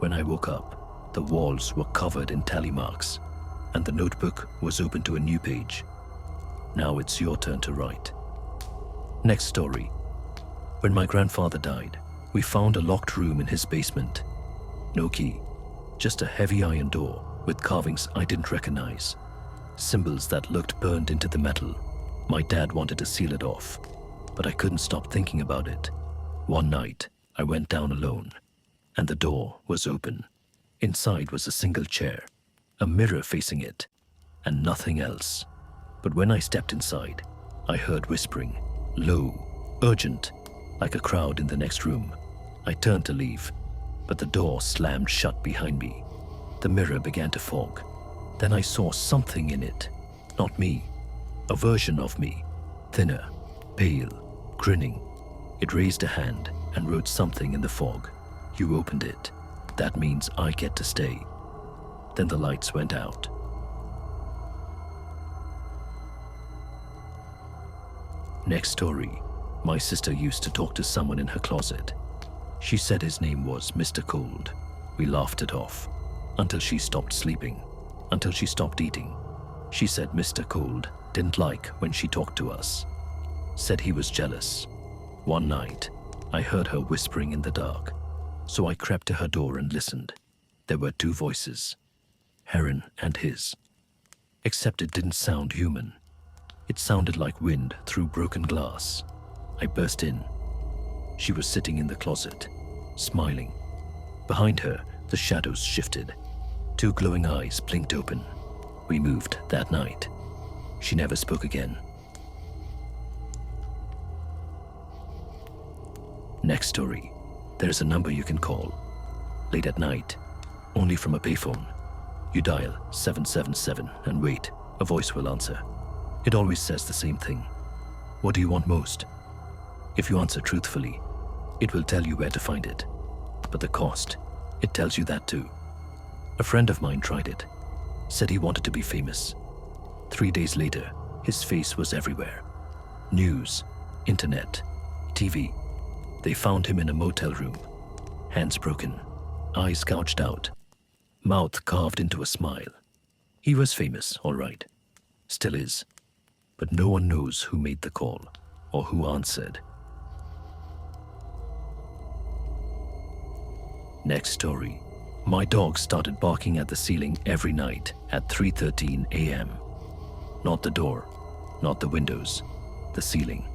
When I woke up, the walls were covered in tally marks, and the notebook was open to a new page. Now it's your turn to write. Next story. When my grandfather died, we found a locked room in his basement. No key, just a heavy iron door with carvings I didn't recognize. Symbols that looked burned into the metal. My dad wanted to seal it off, but I couldn't stop thinking about it. One night, I went down alone, and the door was open. Inside was a single chair, a mirror facing it, and nothing else. But when I stepped inside, I heard whispering, low, urgent, like a crowd in the next room. I turned to leave, but the door slammed shut behind me. The mirror began to fog. Then I saw something in it. Not me. A version of me. Thinner, pale, grinning. It raised a hand and wrote something in the fog. "You opened it. That means I get to stay." Then the lights went out. Next story. My sister used to talk to someone in her closet. She said his name was Mr. Cold. We laughed it off until she stopped sleeping, until she stopped eating. She said Mr. Cold didn't like when she talked to us, said he was jealous. One night, I heard her whispering in the dark, so I crept to her door and listened. There were two voices, Heron and his, except it didn't sound human. It sounded like wind through broken glass. I burst in. She was sitting in the closet, smiling. Behind her, the shadows shifted. Two glowing eyes blinked open. We moved that night. She never spoke again. Next story. There's a number you can call. Late at night, only from a payphone. You dial 777 and wait. A voice will answer. It always says the same thing. What do you want most? If you answer truthfully, it will tell you where to find it. But the cost, it tells you that too. A friend of mine tried it. Said he wanted to be famous. 3 days later, his face was everywhere. News, internet, TV. They found him in a motel room. Hands broken, eyes gouged out, mouth carved into a smile. He was famous, all right. Still is. But no one knows who made the call or who answered. Next story. My dog started barking at the ceiling every night at 3:13 a.m. Not the door, not the windows, the ceiling.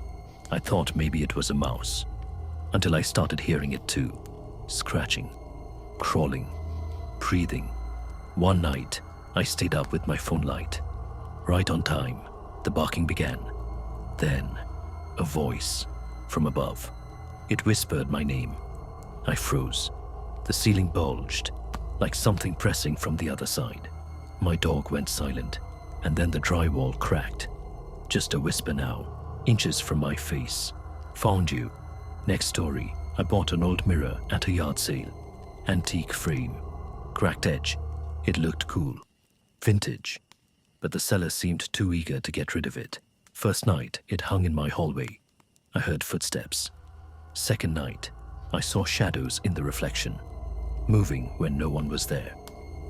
I thought maybe it was a mouse, until I started hearing it too. Scratching, crawling, breathing. One night, I stayed up with my phone light. Right on time, the barking began. Then, a voice from above. It whispered my name. I froze. The ceiling bulged, like something pressing from the other side. My dog went silent, and then the drywall cracked. Just a whisper now, inches from my face. Found you. Next story. I bought an old mirror at a yard sale. Antique frame. Cracked edge. It looked cool. Vintage. But the seller seemed too eager to get rid of it. First night, it hung in my hallway. I heard footsteps. Second night, I saw shadows in the reflection, moving when no one was there.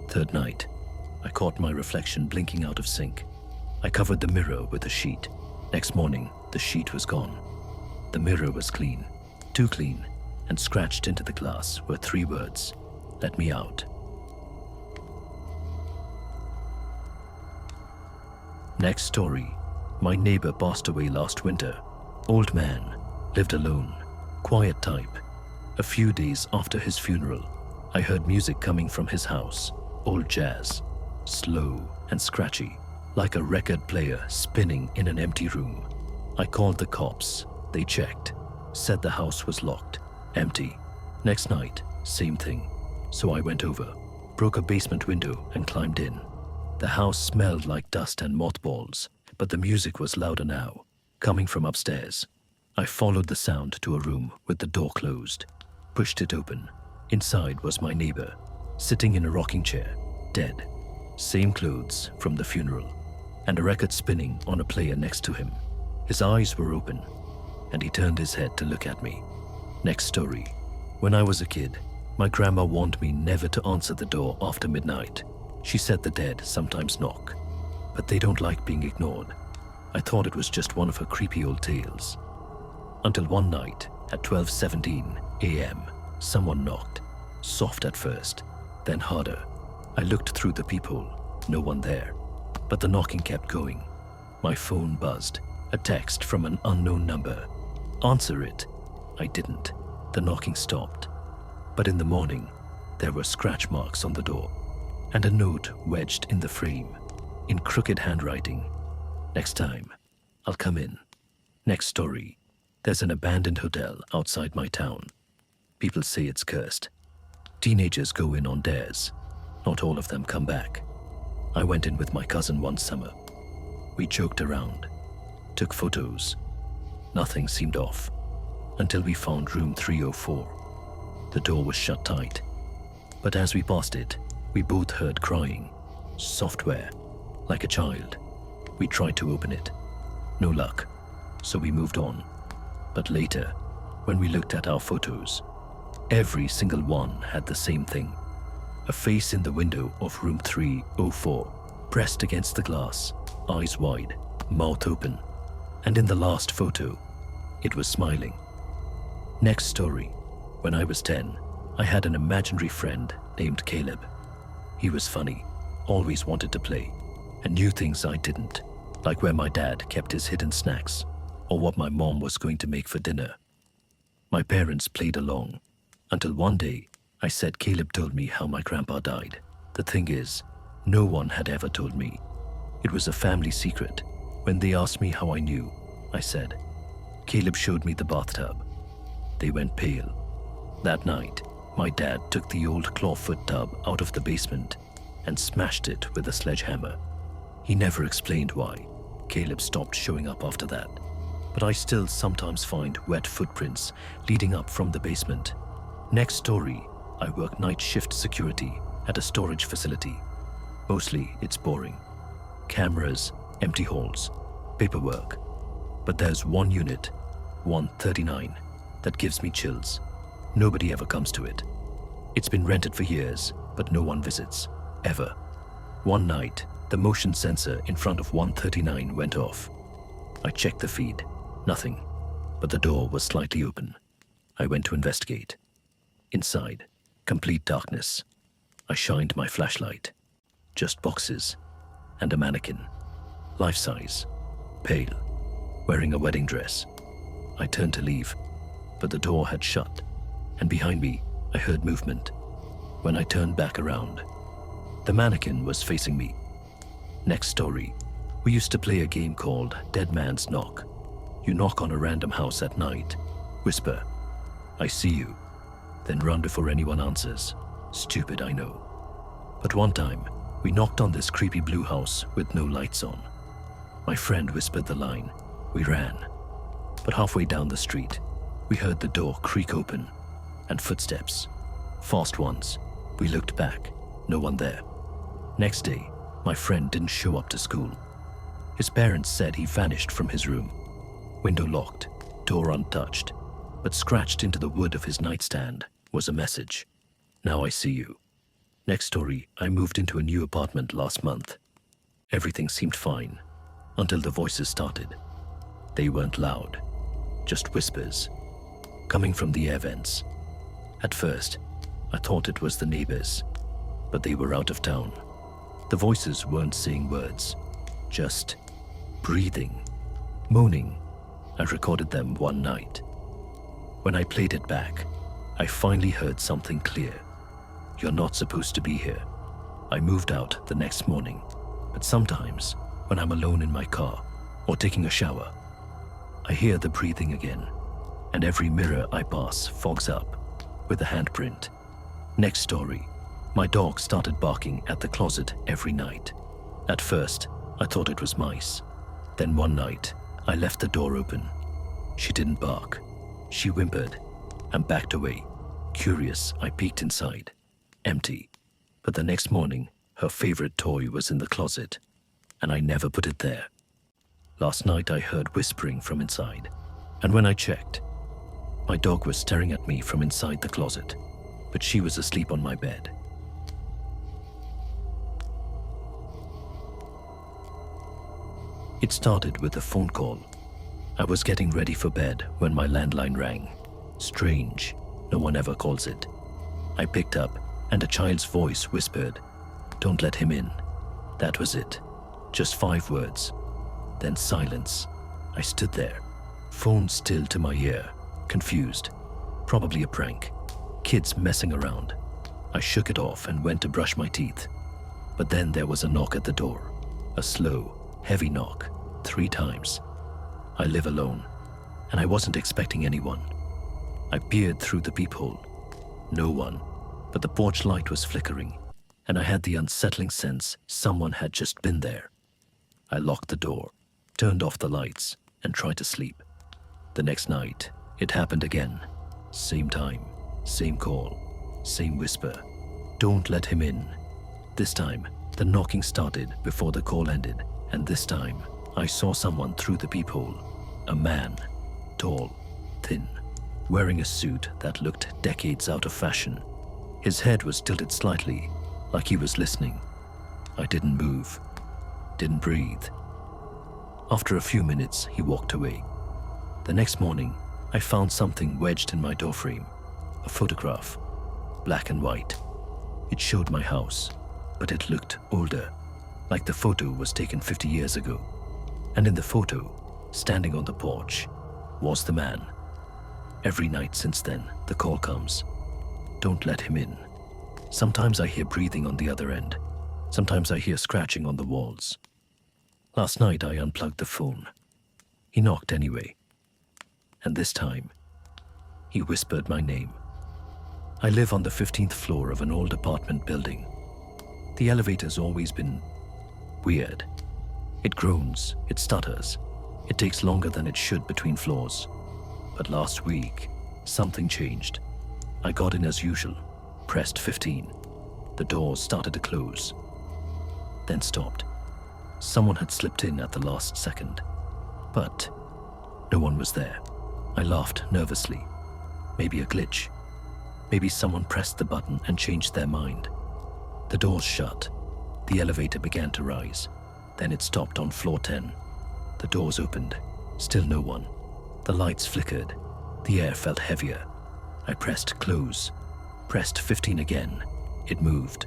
Third night, I caught my reflection blinking out of sync. I covered the mirror with a sheet. Next morning, the sheet was gone. The mirror was clean. Too clean, and scratched into the glass were 3 words. Let me out. Next story. My neighbor passed away last winter. Old man, lived alone, quiet type. A few days after his funeral, I heard music coming from his house. Old jazz, slow and scratchy, like a record player spinning in an empty room. I called the cops. They checked. Said the house was locked, empty. Next night, same thing. So I went over, broke a basement window and climbed in. The house smelled like dust and mothballs, but the music was louder now, coming from upstairs. I followed the sound to a room with the door closed, pushed it open. Inside was my neighbor, sitting in a rocking chair, dead. Same clothes from the funeral, and a record spinning on a player next to him. His eyes were open, and he turned his head to look at me. Next story. When I was a kid, my grandma warned me never to answer the door after midnight. She said the dead sometimes knock, but they don't like being ignored. I thought it was just one of her creepy old tales. Until one night, at 12:17 a.m., someone knocked. Soft at first, then harder. I looked through the peephole, no one there. But the knocking kept going. My phone buzzed, a text from an unknown number. Answer it. I didn't. The knocking stopped. But in the morning, there were scratch marks on the door, and a note wedged in the frame, in crooked handwriting. Next time, I'll come in. Next story. There's an abandoned hotel outside my town. People say it's cursed. Teenagers go in on dares. Not all of them come back. I went in with my cousin one summer. We joked around, took photos. Nothing seemed off, until we found room 304. The door was shut tight, but as we passed it, we both heard crying. Software, like a child. We tried to open it. No luck, so we moved on. But later, when we looked at our photos, every single one had the same thing. A face in the window of room 304, pressed against the glass, eyes wide, mouth open. And in the last photo, it was smiling. Next story. When I was 10, I had an imaginary friend named Caleb. He was funny, always wanted to play, and knew things I didn't, like where my dad kept his hidden snacks, or what my mom was going to make for dinner. My parents played along, until one day, I said Caleb told me how my grandpa died. The thing is, no one had ever told me. It was a family secret. When they asked me how I knew, I said, Caleb showed me the bathtub. They went pale. That night, my dad took the old clawfoot tub out of the basement, and smashed it with a sledgehammer. He never explained why. Caleb stopped showing up after that. But I still sometimes find wet footprints leading up from the basement. Next story, I work night shift security at a storage facility. Mostly it's boring. Cameras, empty halls, paperwork. But there's one unit, 139, that gives me chills. Nobody ever comes to it. It's been rented for years, but no one visits, ever. One night, the motion sensor in front of 139 went off. I checked the feed, nothing, but the door was slightly open. I went to investigate. Inside, complete darkness. I shined my flashlight. Just boxes and a mannequin, life-size, pale, wearing a wedding dress. I turned to leave, but the door had shut, and behind me, I heard movement. When I turned back around, the mannequin was facing me. Next story, we used to play a game called Dead Man's Knock. You knock on a random house at night, whisper, "I see you," then run before anyone answers. Stupid, I know. But one time, we knocked on this creepy blue house with no lights on. My friend whispered the line. We ran. But halfway down the street, we heard the door creak open and footsteps. Fast ones. We looked back. No one there. Next day, my friend didn't show up to school. His parents said he vanished from his room. Window locked, door untouched, but scratched into the wood of his nightstand was a message. Now I see you. Next story, I moved into a new apartment last month. Everything seemed fine until the voices started. They weren't loud, just whispers, coming from the air vents. At first, I thought it was the neighbors, but they were out of town. The voices weren't saying words, just breathing, moaning. I recorded them one night. When I played it back, I finally heard something clear. You're not supposed to be here. I moved out the next morning, but sometimes when I'm alone in my car or taking a shower, I hear the breathing again, and every mirror I pass fogs up with a handprint. Next story, my dog started barking at the closet every night. At first, I thought it was mice. Then one night, I left the door open. She didn't bark. She whimpered and backed away. Curious, I peeked inside. Empty. But the next morning, her favorite toy was in the closet, and I never put it there. Last night I heard whispering from inside, and when I checked, my dog was staring at me from inside the closet, but she was asleep on my bed. It started with a phone call. I was getting ready for bed when my landline rang. Strange, no one ever calls it. I picked up, and a child's voice whispered, "Don't let him in." That was it. Just 5 words. Then silence. I stood there, phone still to my ear, confused. Probably a prank. Kids messing around. I shook it off and went to brush my teeth. But then there was a knock at the door. A slow, heavy knock, 3 times. I live alone, and I wasn't expecting anyone. I peered through the peephole. No one. But the porch light was flickering, and I had the unsettling sense someone had just been there. I locked the door, turned off the lights, and tried to sleep. The next night, it happened again. Same time, same call, same whisper. "Don't let him in." This time, the knocking started before the call ended, and this time, I saw someone through the peephole. A man, tall, thin, wearing a suit that looked decades out of fashion. His head was tilted slightly, like he was listening. I didn't move, didn't breathe. After a few minutes, he walked away. The next morning, I found something wedged in my doorframe. A photograph, black and white. It showed my house, but it looked older, like the photo was taken 50 years ago. And in the photo, standing on the porch, was the man. Every night since then, the call comes. Don't let him in. Sometimes I hear breathing on the other end. Sometimes I hear scratching on the walls. Last night I unplugged the phone. He knocked anyway. And this time, he whispered my name. I live on the 15th floor of an old apartment building. The elevator's always been weird. It groans, it stutters, it takes longer than it should between floors. But last week, something changed. I got in as usual, pressed 15. The doors started to close, then stopped. Someone had slipped in at the last second, but no one was there. I laughed nervously. Maybe a glitch. Maybe someone pressed the button and changed their mind. The doors shut. The elevator began to rise. Then it stopped on floor 10. The doors opened. Still no one. The lights flickered. The air felt heavier. I pressed close. Pressed 15 again. It moved.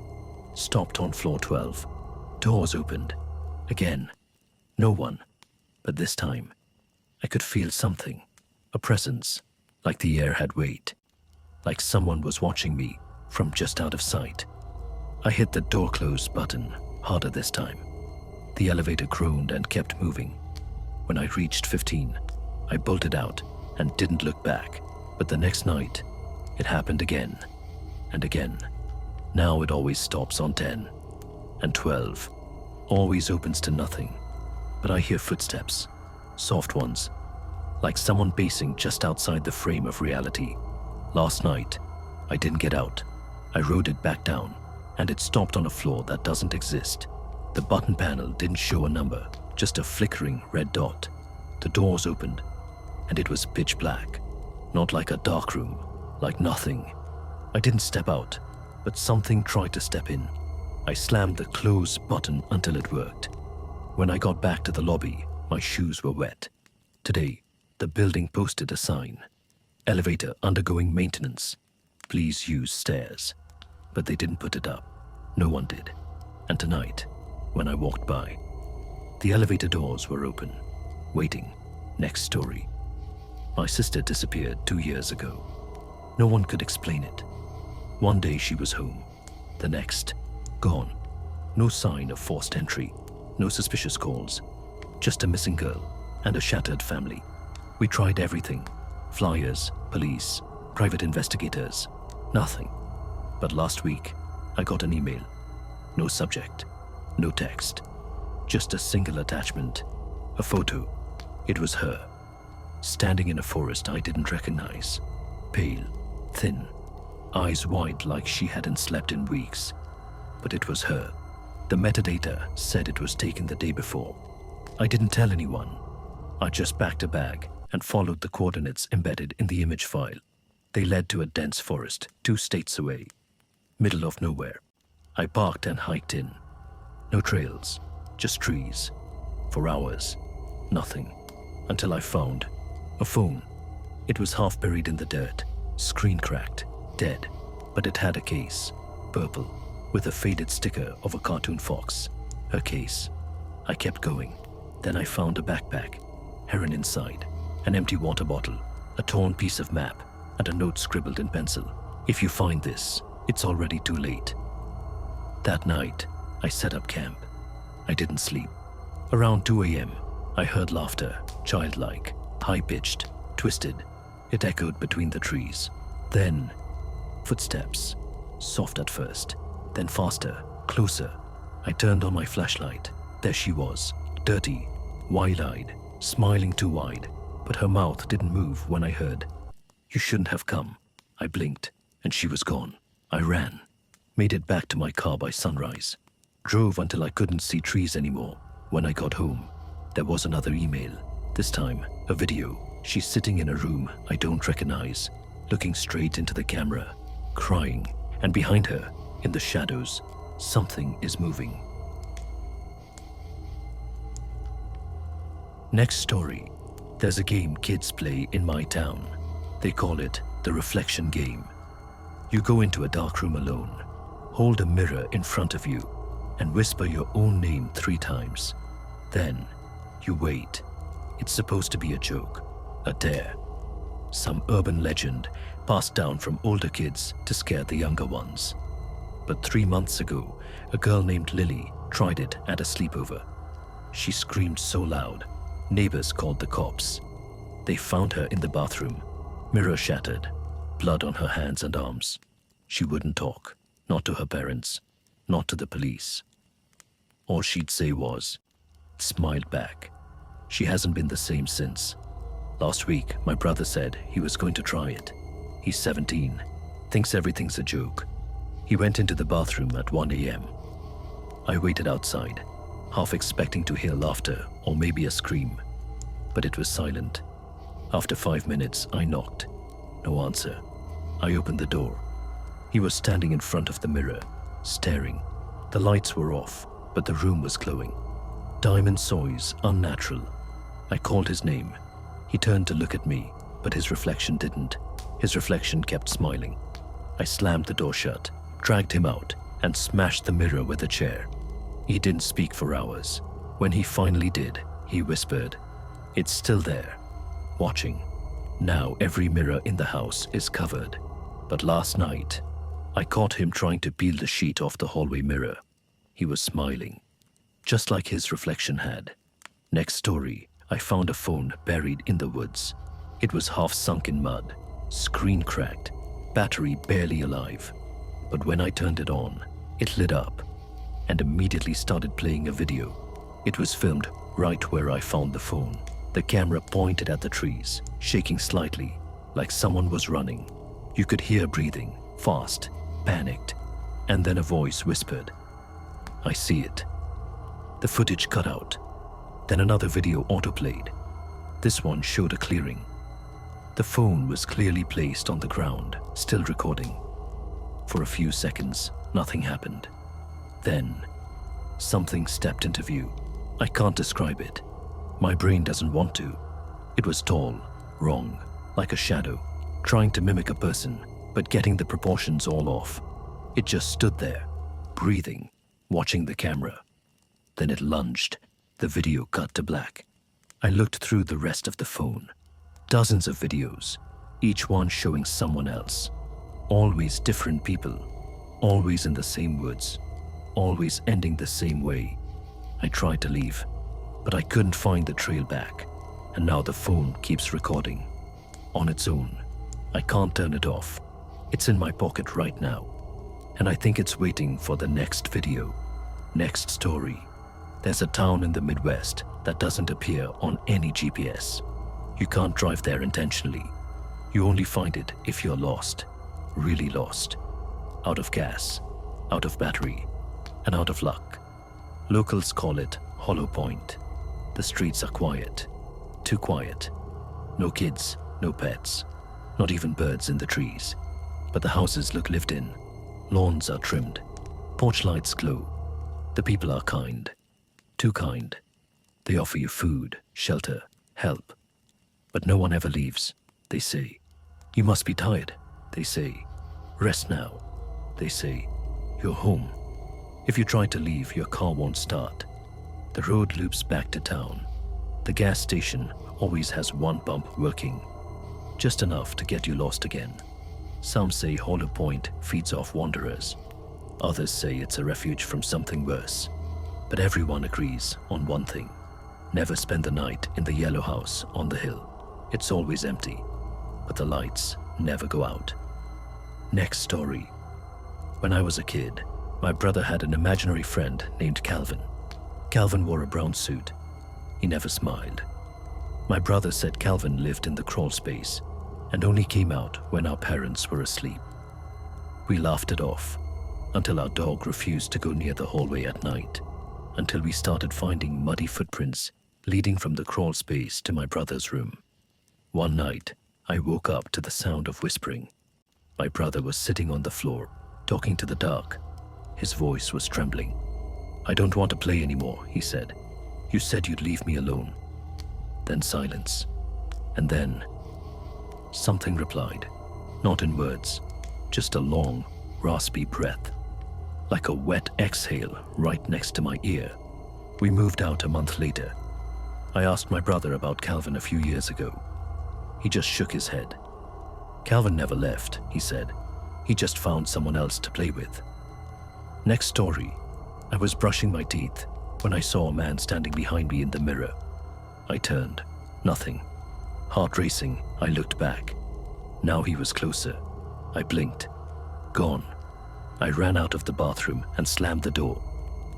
Stopped on floor 12. Doors opened. Again. No one. But this time, I could feel something. A presence. Like the air had weight. Like someone was watching me from just out of sight. I hit the door close button harder this time. The elevator groaned and kept moving. When I reached 15, I bolted out and didn't look back. But the next night, it happened again and again. Now it always stops on 10 and 12. Always opens to nothing. But I hear footsteps, soft ones, like someone pacing just outside the frame of reality. Last night, I didn't get out. I rode it back down, and it stopped on a floor that doesn't exist. The button panel didn't show a number, just a flickering red dot. The doors opened, and it was pitch black. Not like a dark room, like nothing. I didn't step out, but something tried to step in. I slammed the close button until it worked. When I got back to the lobby, my shoes were wet. Today, the building posted a sign. Elevator undergoing maintenance. Please use stairs. But they didn't put it up. No one did. And tonight, when I walked by, the elevator doors were open, waiting. Next story. My sister disappeared 2 years ago. No one could explain it. One day she was home. The next, gone. No sign of forced entry. No suspicious calls. Just a missing girl and a shattered family. We tried everything. Flyers, police, private investigators. Nothing. But last week, I got an email. No subject. No text. Just a single attachment. A photo. It was her. Standing in a forest I didn't recognize. Pale. Thin. Eyes wide like she hadn't slept in weeks. But it was her. The metadata said it was taken the day before. I didn't tell anyone. I just packed a bag and followed the coordinates embedded in the image file. They led to a dense forest 2 states away. Middle of nowhere. I parked and hiked in. No trails, just trees. For hours, nothing. Until I found a phone. It was half buried in the dirt, screen cracked, dead. But it had a case, purple, with a faded sticker of a cartoon fox. Her case. I kept going. Then I found a backpack, heroin inside, an empty water bottle, a torn piece of map, and a note scribbled in pencil. If you find this, it's already too late. That night, I set up camp. I didn't sleep. Around 2 a.m., I heard laughter, childlike, high-pitched, twisted. It echoed between the trees. Then, footsteps, soft at first, then faster, closer. I turned on my flashlight. There she was, dirty, wide-eyed, smiling too wide, but her mouth didn't move when I heard, "You shouldn't have come." I blinked, and she was gone. I ran, made it back to my car by sunrise, drove until I couldn't see trees anymore. When I got home, there was another email, this time a video. She's sitting in a room I don't recognize, looking straight into the camera, crying, and behind her, in the shadows, something is moving. Next story. There's a game kids play in my town. They call it the reflection game. You go into a dark room alone, hold a mirror in front of you, and whisper your own name 3 times. Then, you wait. It's supposed to be a joke, a dare, some urban legend passed down from older kids to scare the younger ones. But 3 months ago, a girl named Lily tried it at a sleepover. She screamed so loud, neighbors called the cops. They found her in the bathroom, mirror shattered, blood on her hands and arms. She wouldn't talk, not to her parents, not to the police. All she'd say was, smiled back. She hasn't been the same since. Last week, my brother said he was going to try it. He's 17, thinks everything's a joke. He went into the bathroom at 1 a.m. I waited outside, half expecting to hear laughter or maybe a scream, but it was silent. After 5 minutes, I knocked. No answer. I opened the door. He was standing in front of the mirror, staring. The lights were off, but the room was glowing. Diamond Soy's unnatural. I called his name. He turned to look at me, but his reflection didn't. His reflection kept smiling. I slammed the door shut, dragged him out, and smashed the mirror with a chair. He didn't speak for hours. When he finally did, he whispered, "It's still there, watching. Now every mirror in the house is covered. But last night, I caught him trying to peel the sheet off the hallway mirror. He was smiling, just like his reflection had." Next story, I found a phone buried in the woods. It was half sunk in mud, screen cracked, battery barely alive. But when I turned it on, it lit up and immediately started playing a video. It was filmed right where I found the phone. The camera pointed at the trees, shaking slightly, like someone was running. You could hear breathing, fast, panicked, and then a voice whispered, "I see it." The footage cut out. Then another video autoplayed. This one showed a clearing. The phone was clearly placed on the ground, still recording. For a few seconds, nothing happened. Then, something stepped into view. I can't describe it. My brain doesn't want to. It was tall, wrong, like a shadow, trying to mimic a person, but getting the proportions all off. It just stood there, breathing, watching the camera. Then it lunged. The video cut to black. I looked through the rest of the phone. Dozens of videos, each one showing someone else. Always different people, always in the same woods, always ending the same way. I tried to leave, but I couldn't find the trail back, and now the phone keeps recording. On its own. I can't turn it off. It's in my pocket right now, and I think it's waiting for the next video. Next story. There's a town in the Midwest that doesn't appear on any GPS. You can't drive there intentionally. You only find it if you're lost, really lost, out of gas, out of battery, and out of luck. Locals call it Hollow Point. The streets are quiet, too quiet. No kids, no pets, not even birds in the trees. But the houses look lived in. Lawns are trimmed. Porch lights glow. The people are kind. Too kind. They offer you food, shelter, help. But no one ever leaves, they say. You must be tired, they say. Rest now, they say. You're home. If you try to leave, your car won't start. The road loops back to town. The gas station always has one pump working, just enough to get you lost again. Some say Hollow Point feeds off wanderers. Others say it's a refuge from something worse. But everyone agrees on one thing. Never spend the night in the yellow house on the hill. It's always empty, but the lights never go out. Next story. When I was a kid, my brother had an imaginary friend named Calvin. Calvin wore a brown suit. He never smiled. My brother said Calvin lived in the crawl space and only came out when our parents were asleep. We laughed it off until our dog refused to go near the hallway at night, until we started finding muddy footprints leading from the crawl space to my brother's room. One night, I woke up to the sound of whispering. My brother was sitting on the floor, talking to the dark. His voice was trembling. "I don't want to play anymore," he said. "You said you'd leave me alone." Then silence. And then something replied, not in words, just a long, raspy breath, like a wet exhale right next to my ear. We moved out a month later. I asked my brother about Calvin a few years ago. He just shook his head. "Calvin never left," he said. "He just found someone else to play with." Next story. I was brushing my teeth when I saw a man standing behind me in the mirror. I turned. Nothing. Heart racing, I looked back. Now he was closer. I blinked. Gone. I ran out of the bathroom and slammed the door,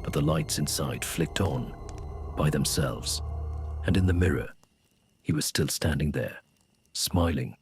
but the lights inside flicked on by themselves, and in the mirror, he was still standing there, smiling